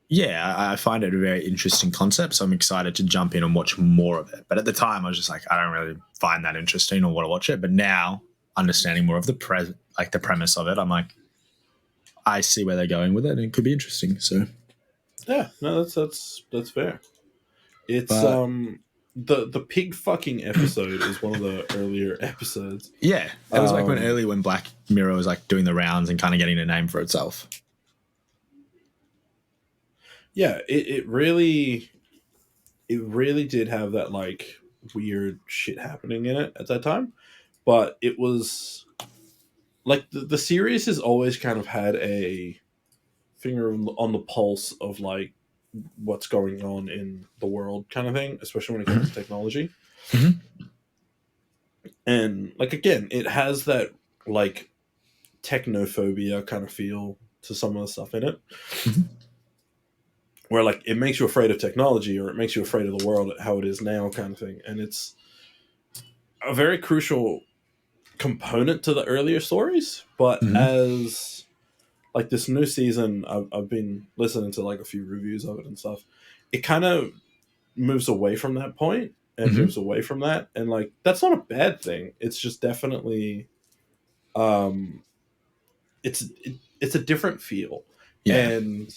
yeah, I find it a very interesting concept, so I'm excited to jump in and watch more of it. But at the time, I was just like, I don't really find that interesting or want to watch it. But now, understanding more of the premise of it, I'm like, I see where they're going with it, and it could be interesting. So
yeah, no, that's fair. It's the pig fucking episode is one of the earlier episodes.
Yeah, it was like when Black Mirror was like doing the rounds and kind of getting a name for itself.
Yeah, it really did have that like weird shit happening in it at that time, but it was like the series has always kind of had a finger on the pulse of like what's going on in the world kind of thing, especially when it comes to technology.
Mm-hmm.
And like again, it has that like technophobia kind of feel to some of the stuff in it.
Mm-hmm.
Where like it makes you afraid of technology or it makes you afraid of the world how it is now kind of thing. And it's a very crucial component to the earlier stories. But as like this new season, I've been listening to like a few reviews of it and stuff. It kind of moves away from that point and moves away from that. And like, that's not a bad thing. It's just definitely, it's a different feel.
Yeah.
And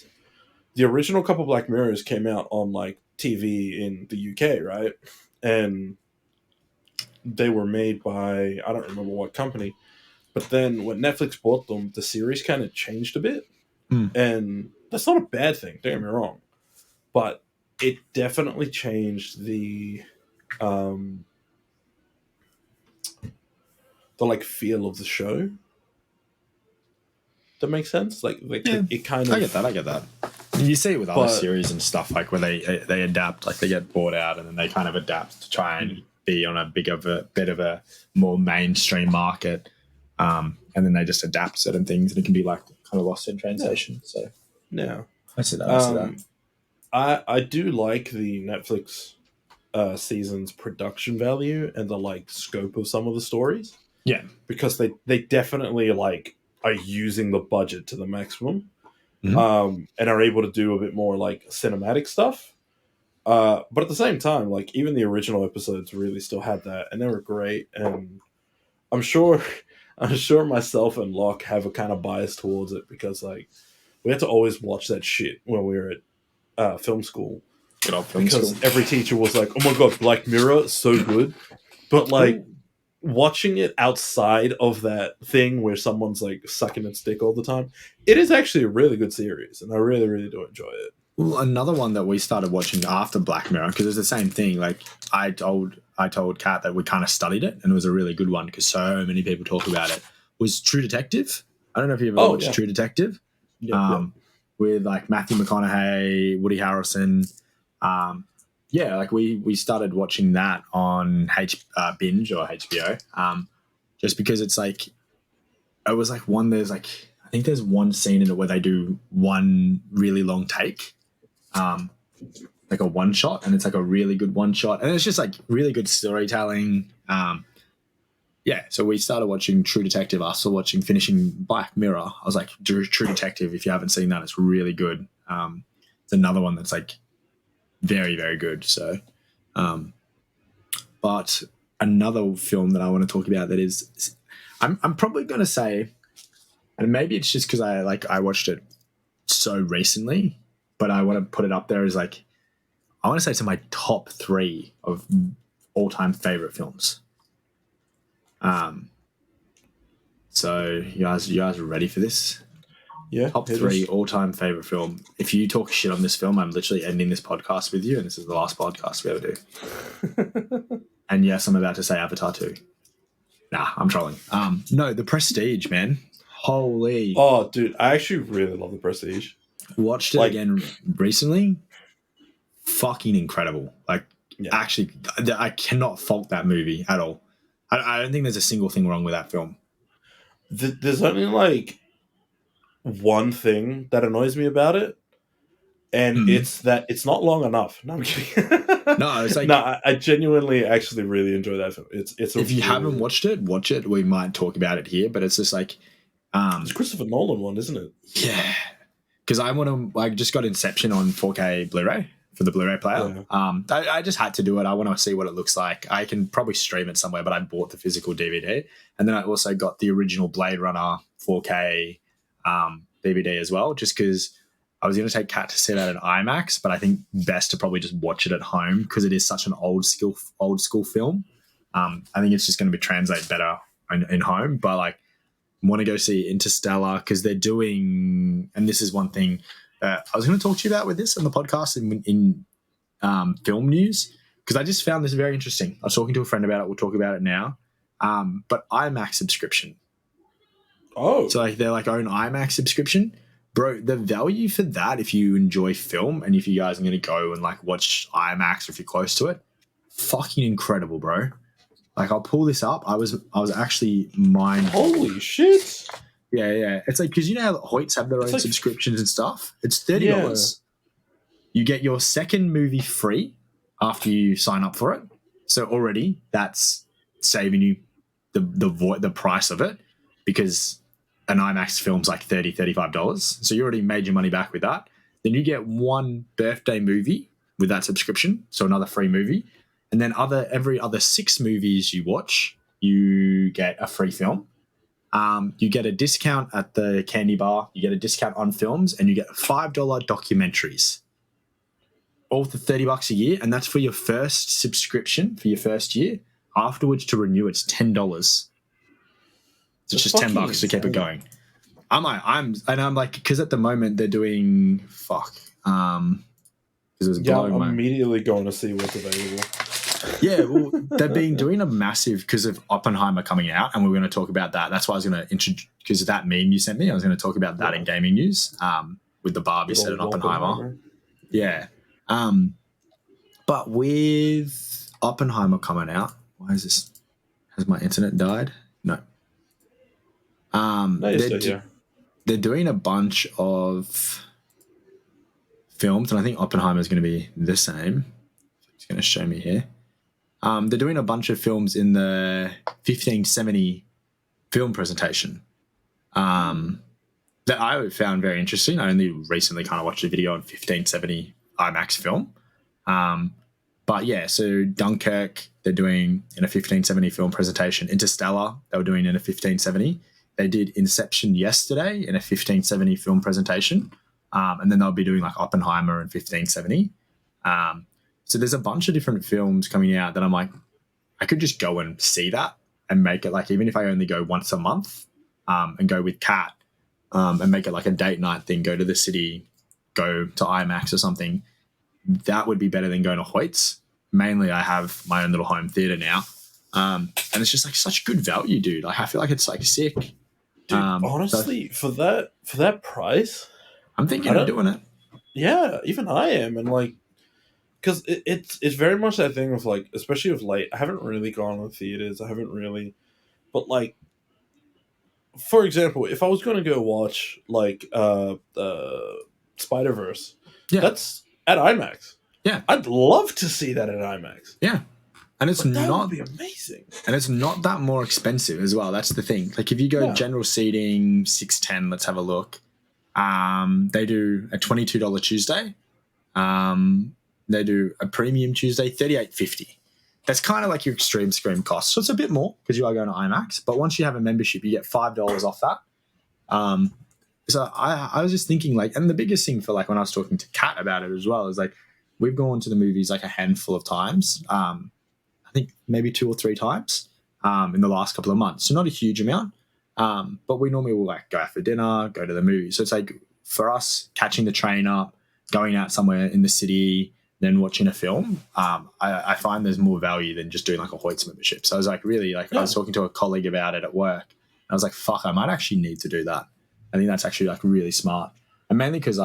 the original couple Black Mirrors came out on like TV in the UK, right? And they were made by, I don't remember what company, but then when Netflix bought them, the series kind of changed a bit. And that's not a bad thing, don't get me wrong. But it definitely changed the like feel of the show. That makes sense? Like
yeah.
it kind of...
I get that. You see it with other series and stuff, like where they adapt, like they get bought out and then they kind of adapt to try and be on a bit of a more mainstream market. And then they just adapt certain things and it can be like kind of lost in translation. So
yeah.
I see that.
I do like the Netflix season's production value and the like scope of some of the stories.
Yeah.
Because they definitely like are using the budget to the maximum. And are able to do a bit more like cinematic stuff. But at the same time, like even the original episodes really still had that and they were great. And I'm sure myself and Locke have a kind of bias towards it because like we had to always watch that shit when we were at film school.
Good old film
because
school.
Every teacher was like, oh my God, Black Mirror, so good. But like watching it outside of that thing where someone's like sucking its dick all the time, it is actually a really good series and I really, really do enjoy it.
Well, another one that we started watching after Black Mirror, because it's the same thing. Like I told Kat that we kind of studied it and it was a really good one because so many people talk about it, was True Detective. I don't know if you ever watched True Detective. With like Matthew McConaughey, Woody Harrelson. Like we started watching that on Binge or HBO, just because it's like, it was like there's like, I think there's one scene in it where they do one really long take, like a one shot, and it's like a really good one shot, and it's just like really good storytelling. So we started watching True Detective after finishing Black Mirror. I was like, True Detective, if you haven't seen that, it's really good. It's another one that's like very, very good. So, but another film that I want to talk about that is, I'm probably going to say, and maybe it's just because I watched it so recently, but I want to put it up there as like, I want to say it's in my top 3 of all-time favorite films. So you guys are ready for this?
Yeah.
Top
hit
3
us.
all-time favorite film. If you talk shit on this film, I'm literally ending this podcast with you, and this is the last podcast we ever do. And yes, I'm about to say Avatar 2. Nah, I'm trolling. No, The Prestige, man. Holy.
Oh, dude, I actually really love The Prestige.
Watched it
Like,
again recently. Fucking incredible. Like,
yeah.
actually, I cannot fault that movie at all. I don't think there's a single thing wrong with that film.
There's only like one thing that annoys me about it, and it's that it's not long enough. No, I'm kidding.
No, it's like,
no, I genuinely actually really enjoy that film. It's
if you haven't watched it, watch it. We might talk about it here, but it's just like,
it's a Christopher Nolan one, isn't it?
yeah, because I just got Inception on 4K Blu-ray for the Blu-ray player.
Yeah.
I just had to do it. I want to see what it looks like. I can probably stream it somewhere, but I bought the physical DVD, and then I also got the original Blade Runner 4K DVD as well, just because I was going to take Kat to see that in IMAX, but I think best to probably just watch it at home because it is such an old school film. I think it's just going to be translate better in home, but like, want to go see Interstellar because they're doing, and this is one thing I was going to talk to you about with this on the podcast in film news, because I just found this very interesting. I was talking to a friend about it. We'll talk about it now. But IMAX subscription.
Oh,
So like their like own IMAX subscription, bro. The value for that, if you enjoy film and if you guys are going to go and like watch IMAX or if you're close to it, fucking incredible, bro. Like I'll pull this up. I was actually
holy shit!
Yeah. It's like, because you know how Hoyts have their own
like,
subscriptions and stuff. It's $30. You get your second movie free after you sign up for it. So already that's saving you the price of it, because an IMAX film's like $35. So you already made your money back with that. Then you get one birthday movie with that subscription, so another free movie. And then every other 6 movies you watch, you get a free film. You get a discount at the candy bar. You get a discount on films, and you get $5 documentaries, all for $30 a year, and that's for your first subscription for your first year. Afterwards, to renew, it's $10. So it's just $10 to keep it going. I'm like, because at the moment they're doing
immediately going to see what's available.
Yeah, well, they've been doing a massive, because of Oppenheimer coming out, and we're going to talk about that. That's why I was going to introduce, because of that meme you sent me, I was going to talk about that in gaming news, with the Barbie set in Oppenheimer. Yeah. But with Oppenheimer coming out, why is this? Has my internet died? No.
No, you're still here.
They're doing a bunch of films, and I think Oppenheimer is going to be the same. It's going to show me here. They're doing a bunch of films in the 1570 film presentation that I found very interesting. I only recently kind of watched a video on 1570 IMAX film. But yeah, so Dunkirk, they're doing in a 1570 film presentation. Interstellar, they were doing in a 1570. They did Inception yesterday in a 1570 film presentation. And then they'll be doing like Oppenheimer in 1570. So there's a bunch of different films coming out that I'm like, I could just go and see that and make it like, even if I only go once a month, and go with Kat, and make it like a date night thing, go to the city, go to IMAX or something. That would be better than going to Hoyts. Mainly I have my own little home theater now. And it's just like such good value, dude. Like I feel like it's like sick.
Dude, honestly, so for that price,
I'm thinking of doing it.
Yeah, even I am. And like, because it's very much that thing of like, especially of late, I haven't really gone to theaters. I haven't really, but like, for example, if I was going to go watch like Spider-Verse, that's at IMAX.
Yeah,
I'd love to see that at IMAX.
Yeah, and it's
that
not
would be amazing.
And it's not that more expensive as well. That's the thing. Like if you go general seating 610, let's have a look. They do a $22 Tuesday. They do a premium Tuesday, $38.50. That's kind of like your extreme screen cost. So it's a bit more because you are going to IMAX. But once you have a membership, you get $5 off that. So I was just thinking like, and the biggest thing for like when I was talking to Kat about it as well is like, we've gone to the movies like a handful of times. I think maybe 2 or 3 times in the last couple of months. So not a huge amount. But we normally will like go out for dinner, go to the movies. So it's like for us catching the train up, going out somewhere in the city, then watching a film. I find there's more value than just doing like a Hoyts membership. So I was like really like I was talking to a colleague about it at work. And I was like, fuck, I might actually need to do that. I think that's actually like really smart, and mainly because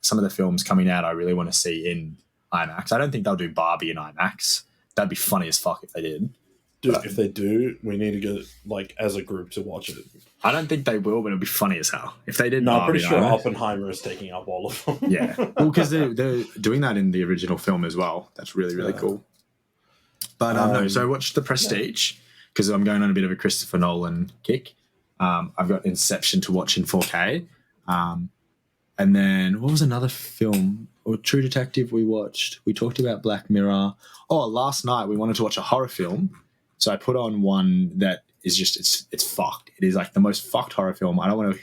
some of the films coming out I really want to see in IMAX. I don't think they'll do Barbie in IMAX. That'd be funny as fuck if they did.
Dude, if they do, we need to go like as a group to watch it.
I don't think they will, but it'll be funny as hell if they did.
No, I'm
Barbie
pretty sure
in IMAX.
Oppenheimer is taking up all of them.
Yeah, well, because they're doing that in the original film as well. That's really cool. But no, so I watched The Prestige because I'm going on a bit of a Christopher Nolan kick. I've got Inception to watch in 4K. And then what was another film? Or True Detective we watched. We talked about Black Mirror. Oh, last night we wanted to watch a horror film. So I put on one that is just, it's fucked. It is like the most fucked horror film. I don't want to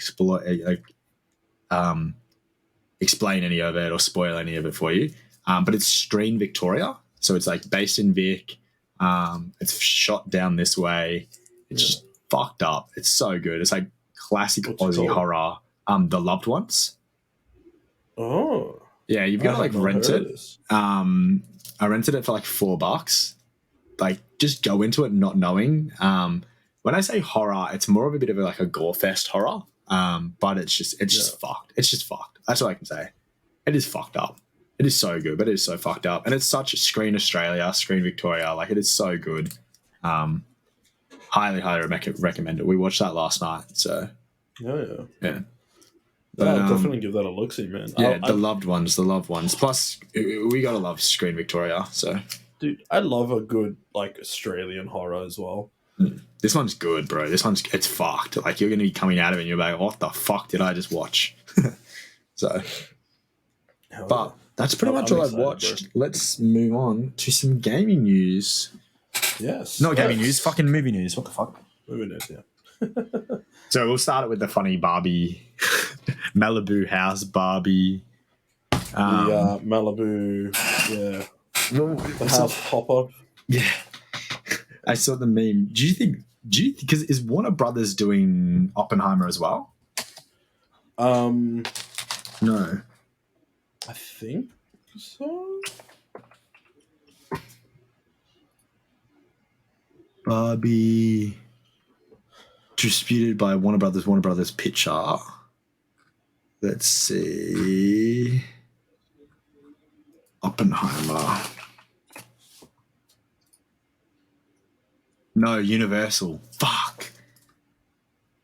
explain any of it or spoil any of it for you. But it's Strain Victoria. So it's like based in Vic. It's shot down this way. It's just fucked up. It's so good. It's like classic Aussie horror. The Loved Ones.
Oh.
Yeah, you've got to like rent it. I rented it for like $4. Like just go into it not knowing. When I say horror, it's more of a bit of like a gore fest horror. But it's just fucked. It's just fucked. That's all I can say. It is fucked up. It is so good, but it is so fucked up. And it's such a Screen Australia, Screen Victoria. Like it is so good. Highly recommend it. We watched that last night. So yeah. But,
I'll definitely give that a look-see, man.
Yeah, the loved ones. Plus, we gotta love Screen Victoria. So,
dude, I love a good like Australian horror as well.
This one's good, bro. It's fucked. Like you're gonna be coming out of it, and you're like, what the fuck did I just watch? So, but that's pretty much all I've watched. Bro. Let's move on to some gaming news.
Yes,
not gaming news, fucking movie news. What the fuck?
Movie news, yeah.
So we'll start it with the funny Barbie, Malibu house Barbie.
The Malibu, the house pop-up.
Yeah, I saw the meme. Do you think because is Warner Brothers doing Oppenheimer as well? No,
I think so.
Barbie. Distributed by Warner Brothers Picture. Let's see. Oppenheimer. No, Universal. Fuck.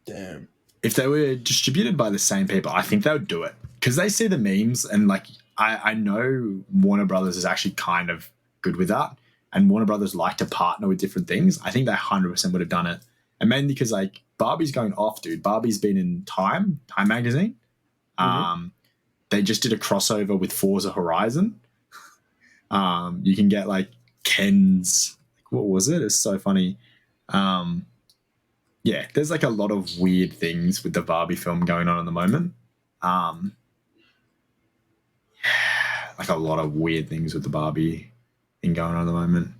Damn.
If they were distributed by the same people, I think they would do it. Because they see the memes and like I know Warner Brothers is actually kind of good with that. And Warner Brothers like to partner with different things. I think they 100% would have done it. And mainly because like Barbie's going off, dude. Barbie's been in Time magazine. They just did a crossover with Forza Horizon. You can get like Ken's, what was it? It's so funny. Yeah, there's like a lot of weird things with the Barbie film going on at the moment. Like a lot of weird things with the Barbie thing going on at the moment.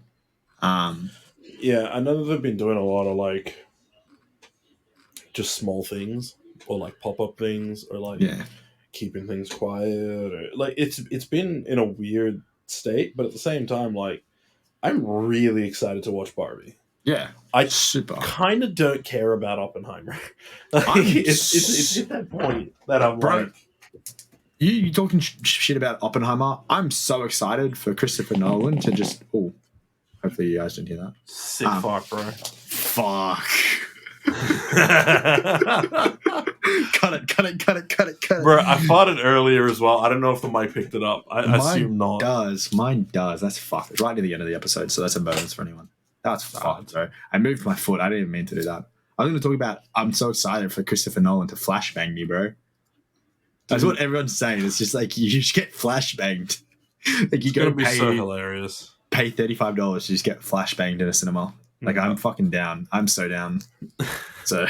Yeah, I know that they've been doing a lot of like just small things or like pop-up things or like keeping things quiet or like it's been in a weird state, but at the same time, like I'm really excited to watch Barbie.
Yeah,
I
super
kind of don't care about Oppenheimer. Like, it's at that point that I'm like,
you talking shit about Oppenheimer. I'm so excited for Christopher Nolan to just. Oh, hopefully you guys didn't hear that.
Sick fuck, bro.
Fuck. Cut it.
Bro, I fought it earlier as well. I don't know if the mic picked it up. I assume not.
Mine does. That's fucked. It's right near the end of the episode, so that's a bonus for anyone. That's fucked, bro. I moved my foot. I didn't even mean to do that. I was going to talk about I'm so excited for Christopher Nolan to flashbang me, bro. That's what everyone's saying. It's just like you just get flashbanged. Like you go
be so hilarious.
Pay $35 to just get flashbanged in a cinema. Like I'm fucking down. I'm so down. So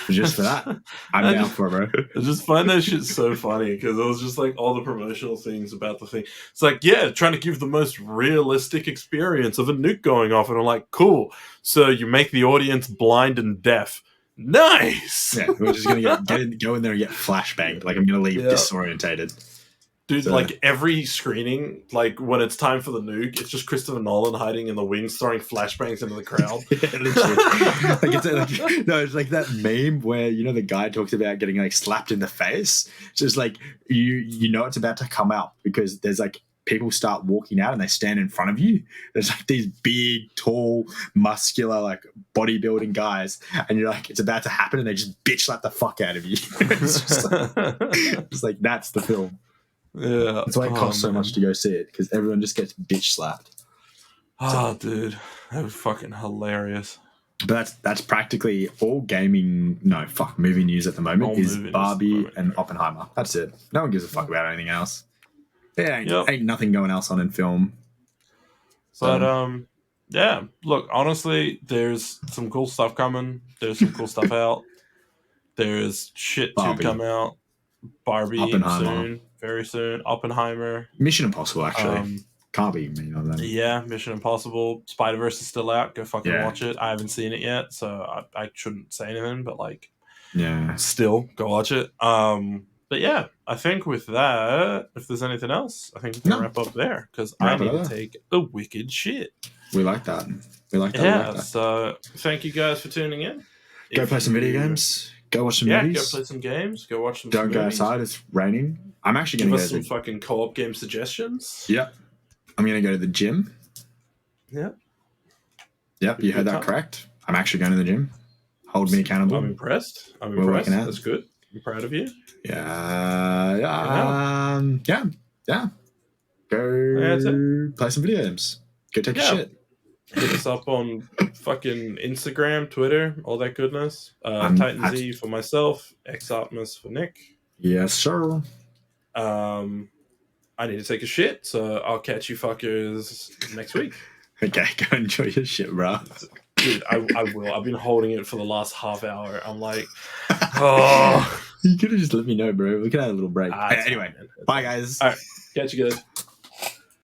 Just for that, I'm down for it, bro.
I just find that shit so funny because it was just like all the promotional things about the thing. It's like, yeah, trying to give the most realistic experience of a nuke going off, and I'm like, cool. So you make the audience blind and deaf. Nice.
Yeah, we're just gonna go in there and get flashbanged. Like I'm gonna leave disorientated.
Dude, like every screening, like when it's time for the nuke, it's just Christopher Nolan hiding in the wings, throwing flashbangs into the crowd.
It's like that meme where the guy talks about getting like slapped in the face. It's just like you know it's about to come out because there's like people start walking out and they stand in front of you. There's like these big, tall, muscular, like bodybuilding guys, and you're like, it's about to happen, and they just bitch slap the fuck out of you. It's like that's the film.
Yeah,
that's why it costs so much to go see it, because everyone just gets bitch slapped.
Dude, that was fucking hilarious.
But that's practically all gaming. No, fuck, movie news at the moment is Barbie and Oppenheimer. That's it. No one gives a fuck about anything else. There ain't nothing going else on in film.
But yeah. Look, honestly, there's some cool stuff coming. There's some cool stuff out. There's shit to come out. Barbie soon. Very soon. Oppenheimer.
Mission Impossible, actually. Can't be many of them.
Yeah, Mission Impossible. Spider-Verse is still out. Go fucking watch it. I haven't seen it yet, so I shouldn't say anything, but like, still, go watch it. But yeah, I think with that, if there's anything else, I think we can wrap up there, because I need to take a wicked shit.
We like that. We like that.
Yeah, so thank you guys for tuning in.
Go play some video games. Go watch some movies.
Go play some games. Go watch some
Don't go outside. It's raining. I'm actually going to
give us some fucking co-op game suggestions.
Yep. I'm going to go to the gym.
Yep.
Yep, you heard that correct. I'm actually going to the gym. Hold me accountable.
I'm impressed. We're working out. That's good. I'm proud of you.
Yeah. Go play some video games. Go take a shit.
Hit us up on fucking Instagram, Twitter, all that goodness. Titan Z for myself, X Optimus for Nick.
Yes, sir.
I need to take a shit, so I'll catch you fuckers next week.
Okay, go enjoy your shit, bro.
Dude, I will. I've been holding it for the last half hour. I'm like, oh.
You could have just let me know, bro. We could have a little break. Anyway, bye, guys.
All right, catch you guys.